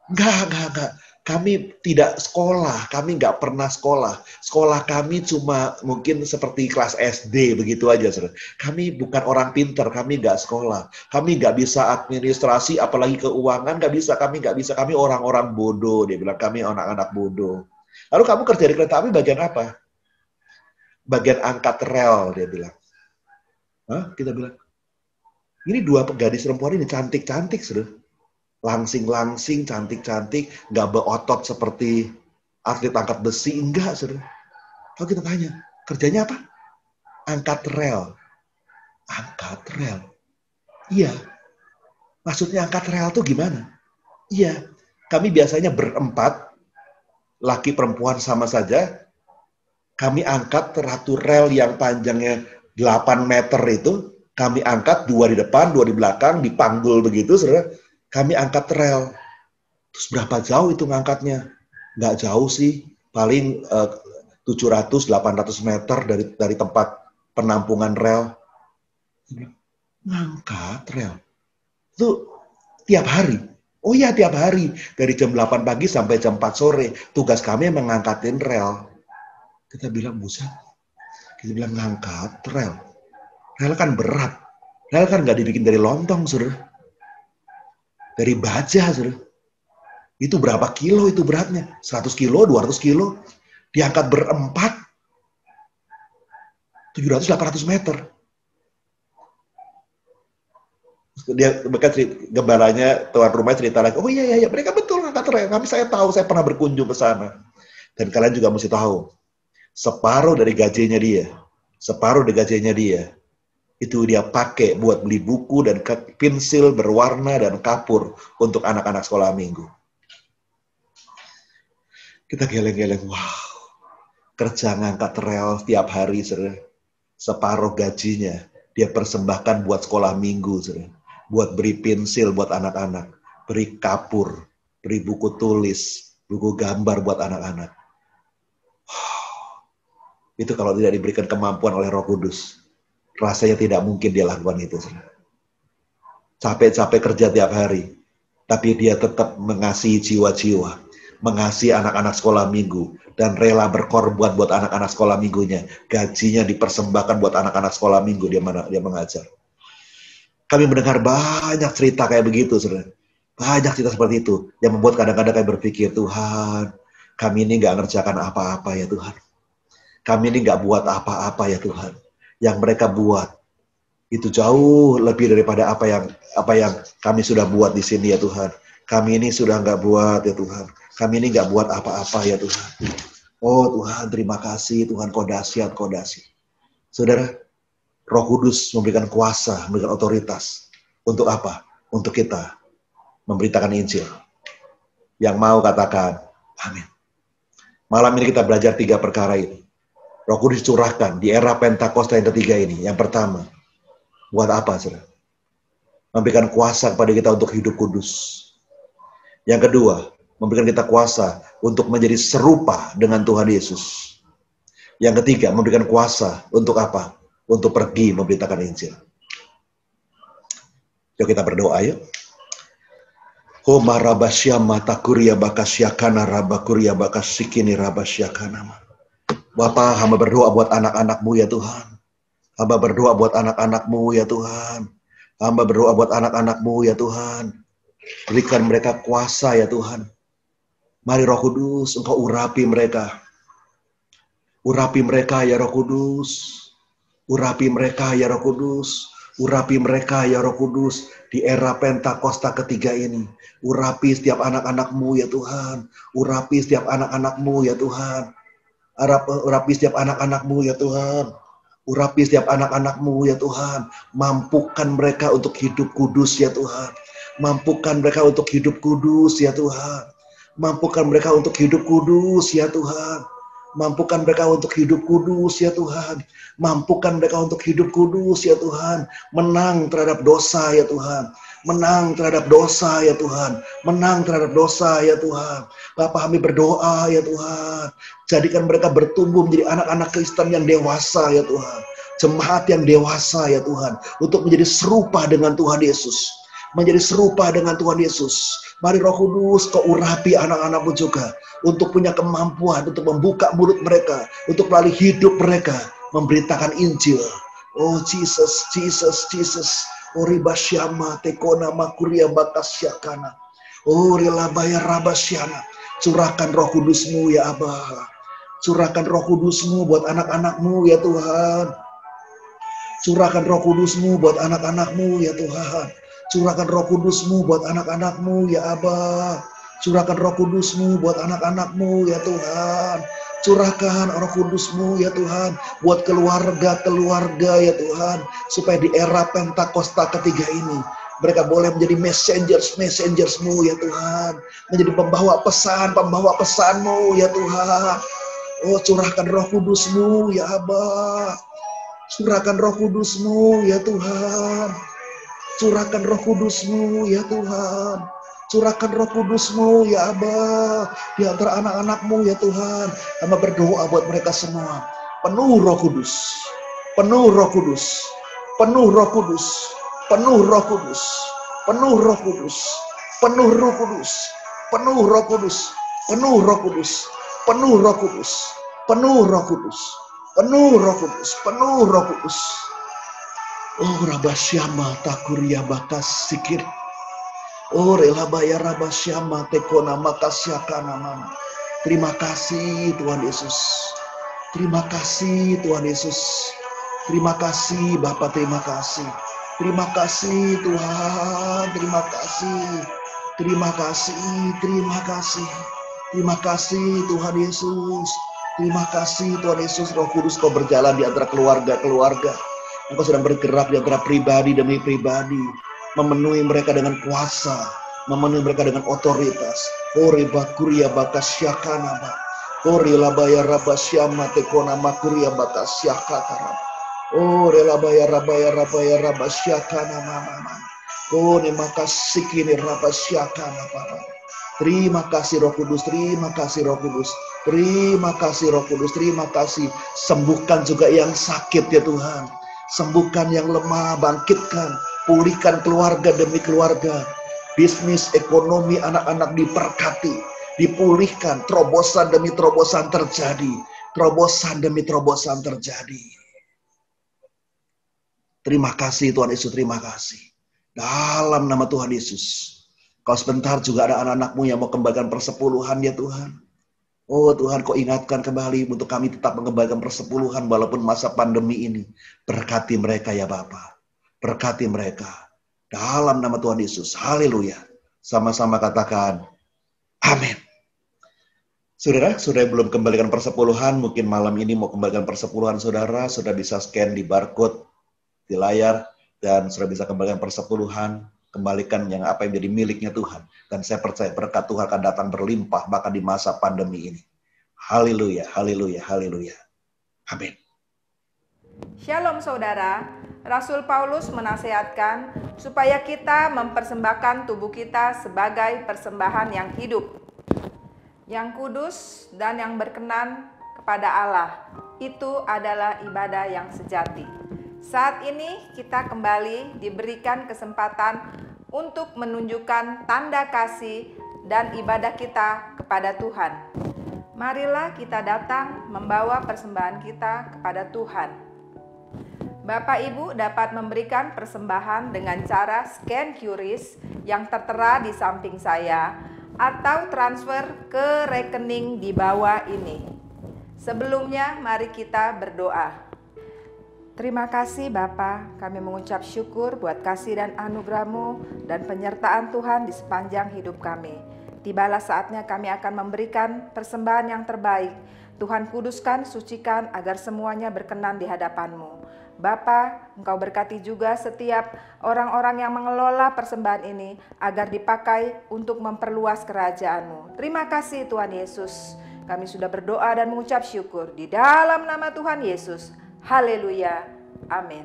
Enggak. Kami tidak sekolah, kami nggak pernah sekolah. Sekolah kami cuma mungkin seperti kelas SD, begitu aja. Saudara. Kami bukan orang pintar, kami nggak sekolah. Kami nggak bisa administrasi, apalagi keuangan, nggak bisa. Kami orang-orang bodoh. Dia bilang, kami anak-anak bodoh. Lalu kamu kerja di kereta api bagian apa? Bagian angkat rel, dia bilang. Hah? Kita bilang, ini 2 gadis perempuan ini cantik-cantik, saudara. Langsing-langsing, cantik-cantik, nggak berotot seperti atlet angkat besi, enggak, saudara. Kalau kita tanya, kerjanya apa? Angkat rel. Angkat rel? Iya. Maksudnya angkat rel tuh gimana? Iya. Kami biasanya berempat, laki perempuan sama saja, kami angkat ratu rel yang panjangnya 8 meter itu, kami angkat 2 di depan, 2 di belakang, dipanggul begitu, saudara. Kami angkat rel. Terus berapa jauh itu ngangkatnya? Nggak jauh sih. Paling 700-800 meter dari tempat penampungan rel. Ngangkat rel. Itu tiap hari. Oh iya, tiap hari. Dari jam 8 pagi sampai jam 4 sore. Tugas kami mengangkatin rel. Kita bilang, buset. Kita bilang, ngangkat rel. Rel kan berat. Rel kan nggak dibikin dari lontong, saudara. Dari baja, saudara. Itu berapa kilo itu beratnya? 100 kilo, 200 kilo. Diangkat berempat. 700-800 meter. Mereka gembalanya, tuan rumah cerita lagi, oh iya, mereka betul angkat rel. Kami saya tahu, saya pernah berkunjung ke sana. Dan kalian juga mesti tahu, separuh dari gajinya dia, itu dia pakai buat beli buku dan pensil berwarna dan kapur untuk anak-anak sekolah minggu. Kita geleng-geleng, wow, kerja ngangkat rel tiap hari, saudara. Separuh gajinya dia persembahkan buat sekolah minggu, saudara. Buat beri pensil buat anak-anak, beri kapur, beri buku tulis, buku gambar buat anak-anak. Itu kalau tidak diberikan kemampuan oleh Roh Kudus, rasanya tidak mungkin dia lakukan itu. Capek-capek kerja tiap hari, tapi dia tetap mengasihi jiwa-jiwa, mengasihi anak-anak sekolah minggu, dan rela berkorban buat anak-anak sekolah minggunya. Gajinya dipersembahkan buat anak-anak sekolah minggu dia mengajar. Kami mendengar banyak cerita kayak begitu, saudara. Banyak cerita seperti itu, yang membuat kadang-kadang kami berpikir, Tuhan, kami ini nggak ngerjakan apa-apa ya Tuhan. Kami ini nggak buat apa-apa ya Tuhan. Yang mereka buat itu jauh lebih daripada apa yang kami sudah buat di sini ya Tuhan. Kami ini sudah nggak buat ya Tuhan. Kami ini nggak buat apa-apa ya Tuhan. Oh Tuhan, terima kasih Tuhan, Kau dahsyat, Kau dahsyat. Saudara, Roh Kudus memberikan kuasa, memberikan otoritas. Untuk apa? Untuk kita memberitakan Injil. Yang mau katakan, amin. Malam ini kita belajar 3 perkara ini. Roh Kudus curahkan di era Pentakosta yang ketiga ini. Yang pertama, buat apa, saudara? Memberikan kuasa kepada kita untuk hidup kudus. Yang kedua, memberikan kita kuasa untuk menjadi serupa dengan Tuhan Yesus. Yang ketiga, memberikan kuasa untuk apa? Untuk pergi memberitakan Injil. Yuk kita berdoa yuk. Homa rabasyama takuria bakasyakana rabakuria bakasikini rabasyakana. Bapa, hamba berdoa buat anak-anak-Mu ya Tuhan. Hamba berdoa buat anak-anak-Mu ya Tuhan. Hamba berdoa buat anak-anak-Mu ya Tuhan. Berikan mereka kuasa ya Tuhan. Mari Roh Kudus, Engkau urapi mereka. Urapi mereka ya Roh Kudus. Urapi mereka ya Roh Kudus. Urapi mereka ya Roh Kudus di era Pentakosta ketiga ini. Urapi setiap anak-anak-Mu ya Tuhan. Urapi setiap anak-anak-Mu ya Tuhan. Urapi setiap anak-anak-Mu ya Tuhan. Urapi setiap anak-anak-Mu ya Tuhan. Mampukan mereka untuk hidup kudus ya Tuhan. Mampukan mereka untuk hidup kudus ya Tuhan. Mampukan mereka untuk hidup kudus ya Tuhan. Mampukan mereka untuk hidup kudus ya Tuhan. Mampukan mereka untuk hidup kudus ya Tuhan. Menang terhadap dosa ya Tuhan. Menang terhadap dosa ya Tuhan. Menang terhadap dosa ya Tuhan. Bapa, kami berdoa ya Tuhan. Jadikan mereka bertumbuh menjadi anak-anak Kristen yang dewasa ya Tuhan. Jemaat yang dewasa ya Tuhan. Untuk menjadi serupa dengan Tuhan Yesus. Menjadi serupa dengan Tuhan Yesus. Mari Roh Kudus, Kau urapi anak-anak-Mu juga. Untuk punya kemampuan, untuk membuka mulut mereka. Untuk melalui hidup mereka. Memberitakan Injil. Oh Jesus, Jesus, Jesus. Oh ribasyama tekona makuria batasyakana. Oh rilabaya rabasyana. Curahkan Roh Kudus-Mu ya Abah. Curahkan Roh Kudus-Mu buat anak-anak-Mu ya Tuhan. Curahkan Roh Kudus-Mu buat anak-anak-Mu ya Tuhan. Curahkan Roh Kudus-Mu buat anak-anak-Mu ya Abah. Curahkan Roh Kudus-Mu buat anak-anak-Mu ya Tuhan. Curahkan Roh Kudus-Mu ya Tuhan buat keluarga-keluarga ya Tuhan, supaya di era Pentakosta ketiga ini mereka boleh menjadi messengers-mu ya Tuhan, menjadi pembawa pesan-mu ya Tuhan. Oh, curahkan Roh Kudus-Mu ya Abah. Curahkan Roh Kudus-Mu ya Tuhan. Curahkan Roh Kudus-Mu ya Tuhan. Curahkan Roh Kudus-Mu ya Abah di antara anak-anak-Mu ya Tuhan. Hamba berdoa buat mereka semua. Penuh Roh Kudus. Penuh Roh Kudus. Penuh Roh Kudus. Penuh Roh Kudus. Penuh Roh Kudus. Penuh Roh Kudus. Penuh Roh Kudus. Penuh Roh Kudus. Penuh Roh Kudus. Penuh Roh Kudus. Penuh Roh Kudus. Penuh Roh Kudus. Oh Rabasyama takuria bakas sikir. Oh relabaya rabasyama tekona makasyakana mama. Terima kasih Tuhan Yesus. Terima kasih Tuhan Yesus. Terima kasih Bapa, terima kasih. Terima kasih Tuhan, terima kasih. Terima kasih, terima kasih. Terima kasih Tuhan Yesus. Terima kasih Tuhan Yesus. Roh Kudus, Kau berjalan di antara keluarga-keluarga. Engkau sedang bergerak di antara pribadi demi pribadi. Memenuhi mereka dengan kuasa. Memenuhi mereka dengan otoritas. Ore bakuria bakasyakana ba. Ore labaya rabasyama tekona makuria bakasyakata. Ore labaya rabasyakana mama. Ore makasih kini rabasyakana papa. Terima kasih Roh Kudus, terima kasih Roh Kudus. Terima kasih Roh Kudus, terima kasih. Sembuhkan juga yang sakit ya Tuhan. Sembuhkan yang lemah, bangkitkan. Pulihkan keluarga demi keluarga. Bisnis, ekonomi, anak-anak diberkati. Dipulihkan, terobosan demi terobosan terjadi. Terobosan demi terobosan terjadi. Terima kasih Tuhan Yesus, terima kasih. Dalam nama Tuhan Yesus. Kalau sebentar juga ada anak-anakmu yang mau kembalikan persepuluhan ya Tuhan. Oh Tuhan, Kau ingatkan kembali untuk kami tetap mengembalikan persepuluhan walaupun masa pandemi ini. Berkati mereka ya Bapa. Berkati mereka. Dalam nama Tuhan Yesus. Haleluya. Sama-sama katakan amin. Saudara belum kembalikan persepuluhan, mungkin malam ini mau kembalikan persepuluhan saudara, sudah bisa scan di barcode di layar, dan sudah bisa kembalikan persepuluhan, kembalikan yang apa yang jadi miliknya Tuhan. Dan saya percaya berkat Tuhan akan datang berlimpah bahkan di masa pandemi ini. Haleluya, haleluya, haleluya. Amin. Shalom saudara, Rasul Paulus menasihatkan supaya kita mempersembahkan tubuh kita sebagai persembahan yang hidup, yang kudus dan yang berkenan kepada Allah. Itu adalah ibadah yang sejati. Saat ini kita kembali diberikan kesempatan untuk menunjukkan tanda kasih dan ibadah kita kepada Tuhan. Marilah kita datang membawa persembahan kita kepada Tuhan. Bapak Ibu dapat memberikan persembahan dengan cara scan QRIS yang tertera di samping saya atau transfer ke rekening di bawah ini. Sebelumnya mari kita berdoa. Terima kasih Bapa, kami mengucap syukur buat kasih dan anugerah-Mu dan penyertaan Tuhan di sepanjang hidup kami. Tibalah saatnya kami akan memberikan persembahan yang terbaik. Tuhan kuduskan, sucikan agar semuanya berkenan di hadapan-Mu. Bapa, Engkau berkati juga setiap orang-orang yang mengelola persembahan ini agar dipakai untuk memperluas kerajaan-Mu. Terima kasih Tuhan Yesus. Kami sudah berdoa dan mengucap syukur di dalam nama Tuhan Yesus. Haleluya. Amin.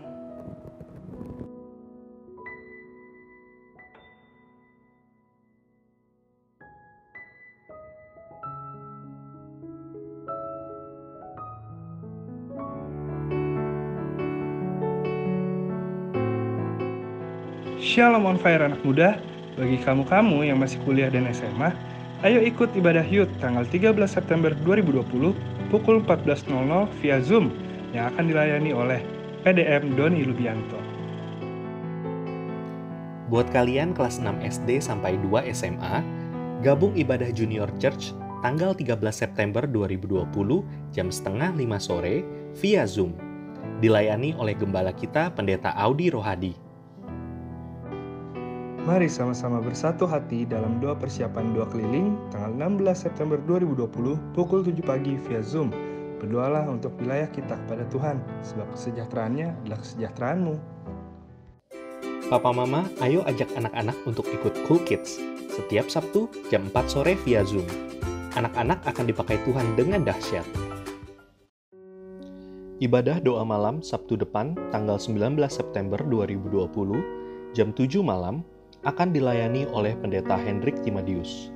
Shalom on fire anak muda. Bagi kamu-kamu yang masih kuliah dan SMA, ayo ikut ibadah Youth tanggal 13 September 2020 pukul 14.00 via Zoom yang akan dilayani oleh PDM Doni Lubianto. Buat kalian kelas 6 SD sampai 2 SMA, gabung ibadah Junior Church tanggal 13 September 2020 jam setengah 5 sore via Zoom. Dilayani oleh gembala kita Pendeta Audi Rohadi. Mari sama-sama bersatu hati dalam doa persiapan doa keliling tanggal 16 September 2020 pukul 7 pagi via Zoom. Berdoalah untuk wilayah kita kepada Tuhan, sebab kesejahteraannya adalah kesejahteraan-Mu. Papa Mama, ayo ajak anak-anak untuk ikut Cool Kids setiap Sabtu jam 4 sore via Zoom. Anak-anak akan dipakai Tuhan dengan dahsyat. Ibadah doa malam Sabtu depan tanggal 19 September 2020 jam 7 malam akan dilayani oleh Pendeta Hendrik Timadius.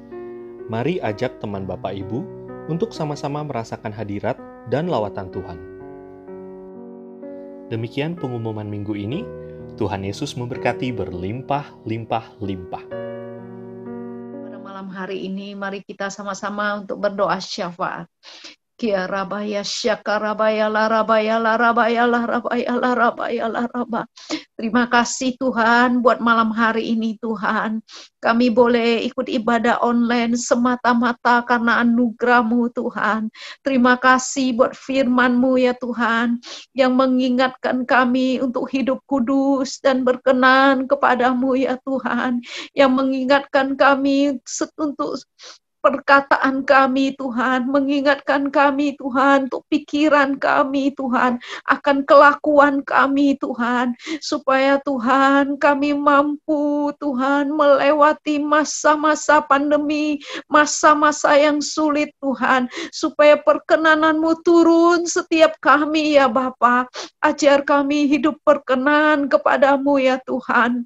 Mari ajak teman Bapak Ibu untuk sama-sama merasakan hadirat dan lawatan Tuhan. Demikian pengumuman minggu ini. Tuhan Yesus memberkati berlimpah-limpah-limpah. Pada malam hari ini, mari kita sama-sama untuk berdoa syafaat. Kia rabaya syakarabaya larabaya larabaya larabaya larabaya laraba. Terima kasih Tuhan buat malam hari ini Tuhan. Kami boleh ikut ibadah online semata-mata karena anugerah-Mu Tuhan. Terima kasih buat firman-Mu ya Tuhan, yang mengingatkan kami untuk hidup kudus dan berkenan kepadamu ya Tuhan. Yang mengingatkan kami untuk perkataan kami Tuhan, mengingatkan kami Tuhan, untuk pikiran kami Tuhan, akan kelakuan kami Tuhan, supaya Tuhan kami mampu Tuhan melewati masa-masa pandemi, masa-masa yang sulit Tuhan, supaya perkenanan-Mu turun setiap kami ya Bapa. Ajar kami hidup berkenan kepadamu ya Tuhan.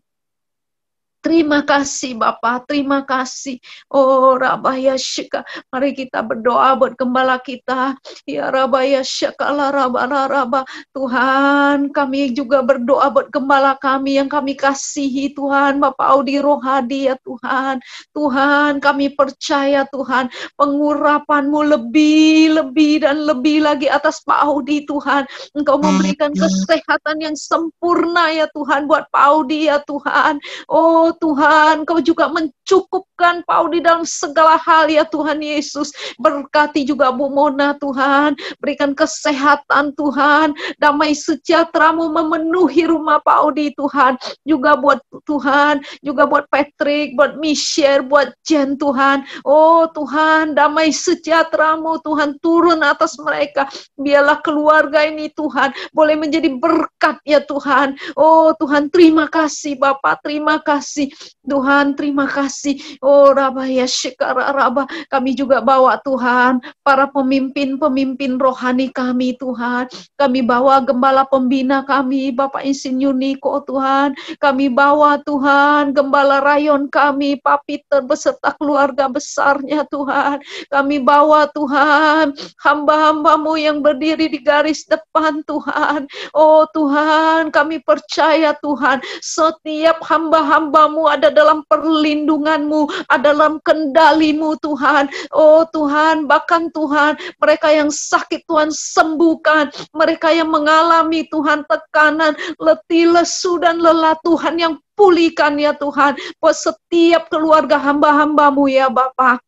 Terima kasih Bapak, terima kasih. Oh Rabaya Syeka, mari kita berdoa buat gembala kita. Ya Rabaya Syeka la raba. Tuhan, kami juga berdoa buat gembala kami yang kami kasihi Tuhan, Bapak Audi Rohadi ya Tuhan. Tuhan, kami percaya Tuhan, pengurapan-Mu lebih dan lebih lagi atas Pak Audi Tuhan. Engkau memberikan kesehatan yang sempurna ya Tuhan buat Pak Audi ya Tuhan. Oh Tuhan, Kau juga mencukupkan Pak Audi dalam segala hal ya Tuhan Yesus. Berkati juga Bu Mona Tuhan, berikan kesehatan Tuhan, damai sejahtera-Mu memenuhi rumah Pak Audi Tuhan. Juga buat Tuhan, juga buat Patrick, buat Michelle, buat Jen Tuhan. Oh Tuhan, damai sejahtera-Mu Tuhan turun atas mereka. Biarlah keluarga ini Tuhan boleh menjadi berkat ya Tuhan. Oh Tuhan, terima kasih Bapak, terima kasih Tuhan, terima kasih. Oh Rabaya Syekara Rabah, kami juga bawa Tuhan para pemimpin-pemimpin rohani kami Tuhan. Kami bawa gembala pembina kami, Bapak Insinyur Niko Tuhan. Kami bawa Tuhan gembala rayon kami, Pak Peter beserta keluarga besarnya Tuhan. Kami bawa Tuhan hamba-hamba-Mu yang berdiri di garis depan Tuhan. Oh Tuhan, kami percaya Tuhan, setiap hamba-hamba-Mu ada dalam perlindungan-Mu, ada dalam kendali-Mu Tuhan. Oh Tuhan, bahkan Tuhan, mereka yang sakit Tuhan sembuhkan, mereka yang mengalami Tuhan tekanan, letih, lesu, dan lelah Tuhan yang pulihkan ya Tuhan, buat setiap keluarga hamba-hamba-Mu ya Bapa.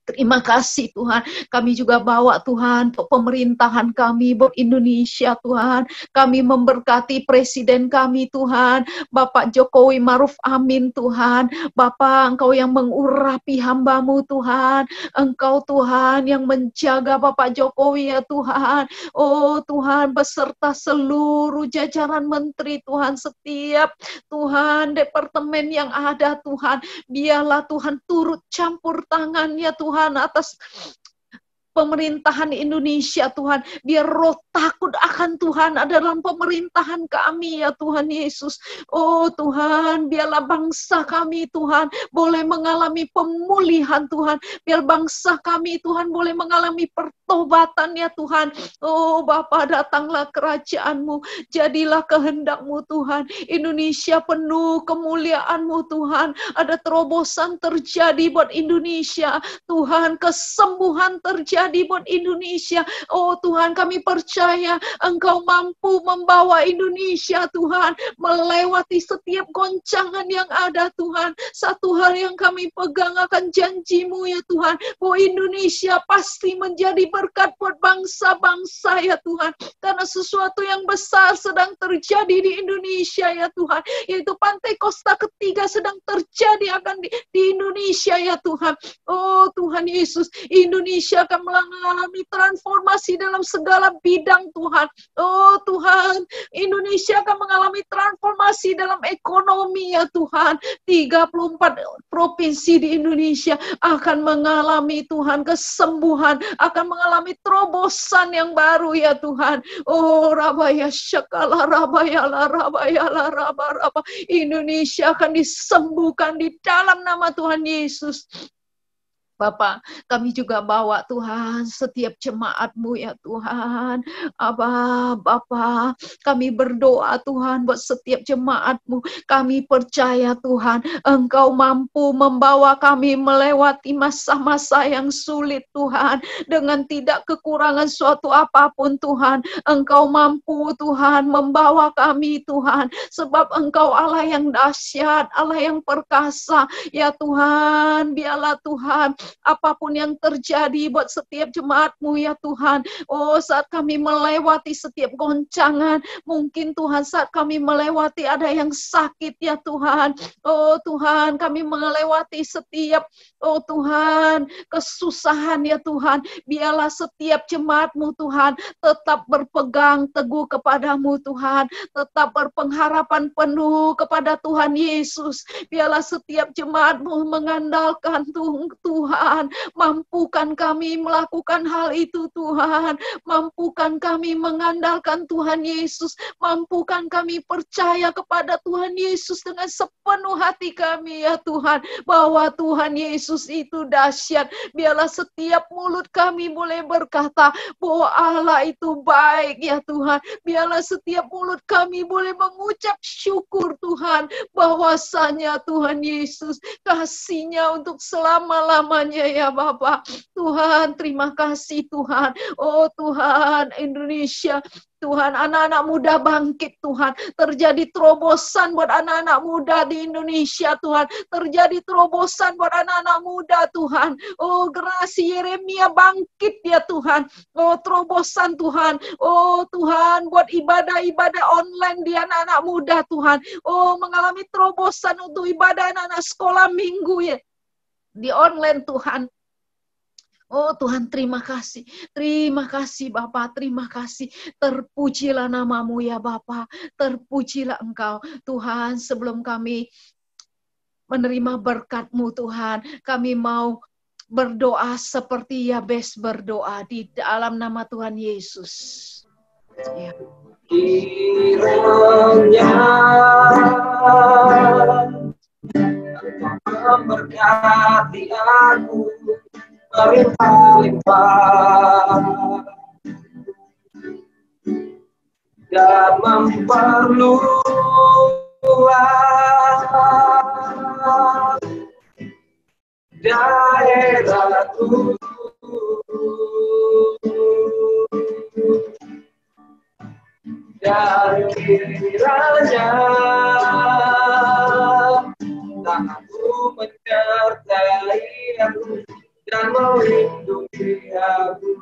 Terima kasih Tuhan, kami juga bawa Tuhan untuk pemerintahan kami buat Indonesia Tuhan. Kami memberkati presiden kami Tuhan, Bapak Jokowi Maruf Amin Tuhan. Bapak, Engkau yang mengurapi hamba-Mu Tuhan. Engkau Tuhan yang menjaga Bapak Jokowi ya Tuhan. Oh Tuhan, beserta seluruh jajaran menteri Tuhan, setiap Tuhan departemen yang ada Tuhan. Biarlah Tuhan turut campur tangan ya Tuhan atas pemerintahan Indonesia Tuhan. Biar roh takut akan Tuhan ada dalam pemerintahan kami ya Tuhan Yesus. Oh Tuhan, biarlah bangsa kami Tuhan boleh mengalami pemulihan Tuhan. Biar bangsa kami Tuhan boleh mengalami pertobatan ya Tuhan. Oh Bapa, datanglah kerajaan-Mu, jadilah kehendak-Mu Tuhan. Indonesia penuh kemuliaan-Mu Tuhan. Ada terobosan terjadi buat Indonesia Tuhan, kesembuhan terjadi buat Indonesia. Oh Tuhan, kami percaya Engkau mampu membawa Indonesia Tuhan melewati setiap goncangan yang ada Tuhan. Satu hal yang kami pegang akan janji-Mu ya Tuhan, bahwa Indonesia pasti menjadi berkat buat bangsa-bangsa ya Tuhan. Karena sesuatu yang besar sedang terjadi di Indonesia ya Tuhan, yaitu Pantai Kosta ketiga sedang terjadi akan di Indonesia ya Tuhan. Oh Tuhan Yesus, Indonesia akan mengalami transformasi dalam segala bidang Tuhan. Oh Tuhan, Indonesia akan mengalami transformasi dalam ekonomi ya Tuhan. 34 provinsi di Indonesia akan mengalami Tuhan kesembuhan, akan mengalami terobosan yang baru ya Tuhan. Oh Rabaya Syakala Rabayala Rabayala Raba. Indonesia akan disembuhkan di dalam nama Tuhan Yesus. Bapak, kami juga bawa Tuhan setiap jemaat-Mu ya Tuhan. Abah, Bapa, kami berdoa Tuhan buat setiap jemaat-Mu. Kami percaya Tuhan, Engkau mampu membawa kami melewati masa-masa yang sulit Tuhan. Dengan tidak kekurangan suatu apapun Tuhan. Engkau mampu Tuhan membawa kami Tuhan. Sebab Engkau Allah yang dahsyat, Allah yang perkasa. Ya Tuhan, biarlah Tuhan, apapun yang terjadi buat setiap jemaat-Mu ya Tuhan. Oh, saat kami melewati setiap goncangan, mungkin Tuhan saat kami melewati ada yang sakit ya Tuhan. Oh Tuhan, kami melewati setiap, oh Tuhan, kesusahan ya Tuhan. Biarlah setiap jemaat-Mu Tuhan tetap berpegang teguh kepadamu Tuhan. Tetap berpengharapan penuh kepada Tuhan Yesus. Biarlah setiap jemaat-Mu mengandalkan Tuhan. Mampukan kami melakukan hal itu Tuhan. Mampukan kami mengandalkan Tuhan Yesus. Mampukan kami percaya kepada Tuhan Yesus dengan sepenuh hati kami ya Tuhan. Bahwa Tuhan Yesus itu dahsyat. Biarlah setiap mulut kami boleh berkata bahwa Allah itu baik ya Tuhan. Biarlah setiap mulut kami boleh mengucap syukur Tuhan. Bahwasanya Tuhan Yesus kasih-Nya untuk selama-lamanya ya Bapa. Tuhan, terima kasih Tuhan. Oh Tuhan, Indonesia, Tuhan, anak-anak muda bangkit Tuhan. Terjadi terobosan buat anak-anak muda di Indonesia Tuhan. Terjadi terobosan buat anak-anak muda Tuhan. Oh, generasi Yeremia bangkit ya Tuhan. Oh, terobosan Tuhan. Oh Tuhan, buat ibadah-ibadah online di anak-anak muda Tuhan. Oh, mengalami terobosan untuk ibadah anak-anak sekolah minggu ya. Di online Tuhan. Oh Tuhan, terima kasih. Terima kasih Bapa, terima kasih. Terpujilah nama-Mu ya Bapa. Terpujilah Engkau. Tuhan, sebelum kami menerima berkat-Mu Tuhan, kami mau berdoa seperti Yabes berdoa di dalam nama Tuhan Yesus. Ya. Kiranya memberkati aku berlimpah-limpah dan memperluas daerahku. Dan kiranya tanganmu menyertai aku dan melindungi aku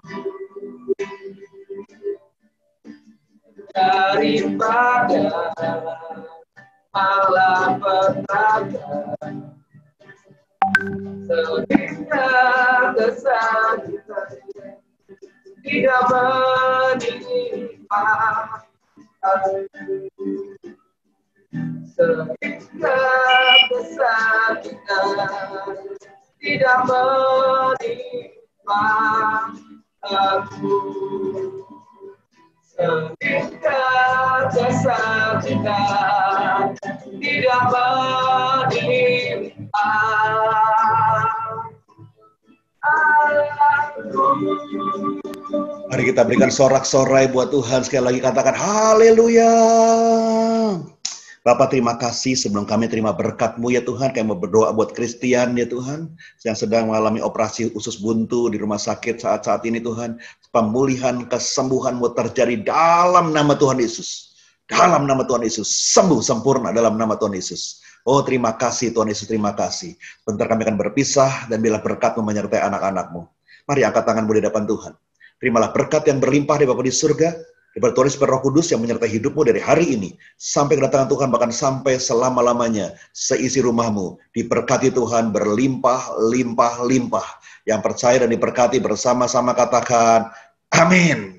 daripada malapetaka, sehingga kesakitan tidak menimpa aku, sehingga kesakitan tidak menimpa aku, sehingga kesakitan tidak menimpa aku. Mari kita berikan sorak-sorai buat Tuhan. Sekali lagi katakan haleluya. Bapak, terima kasih sebelum kami terima berkat-Mu ya Tuhan. Kami mau berdoa buat Christian ya Tuhan, yang sedang mengalami operasi usus buntu di rumah sakit saat-saat ini Tuhan. Pemulihan, kesembuhan-Mu terjadi dalam nama Tuhan Yesus. Dalam nama Tuhan Yesus. Sembuh sempurna dalam nama Tuhan Yesus. Oh terima kasih Tuhan Yesus, terima kasih. Bentar kami akan berpisah dan bila berkat-Mu menyertai anak-anak-Mu. Mari angkat tangan-Mu di hadapan Tuhan. Terimalah berkat yang berlimpah dari Bapa di surga. Daripada Tuhan Yesus Roh Kudus yang menyertai hidupmu dari hari ini sampai kedatangan Tuhan, bahkan sampai selama-lamanya. Seisi rumahmu diberkati Tuhan berlimpah, limpah, limpah. Yang percaya dan diberkati bersama-sama katakan amin.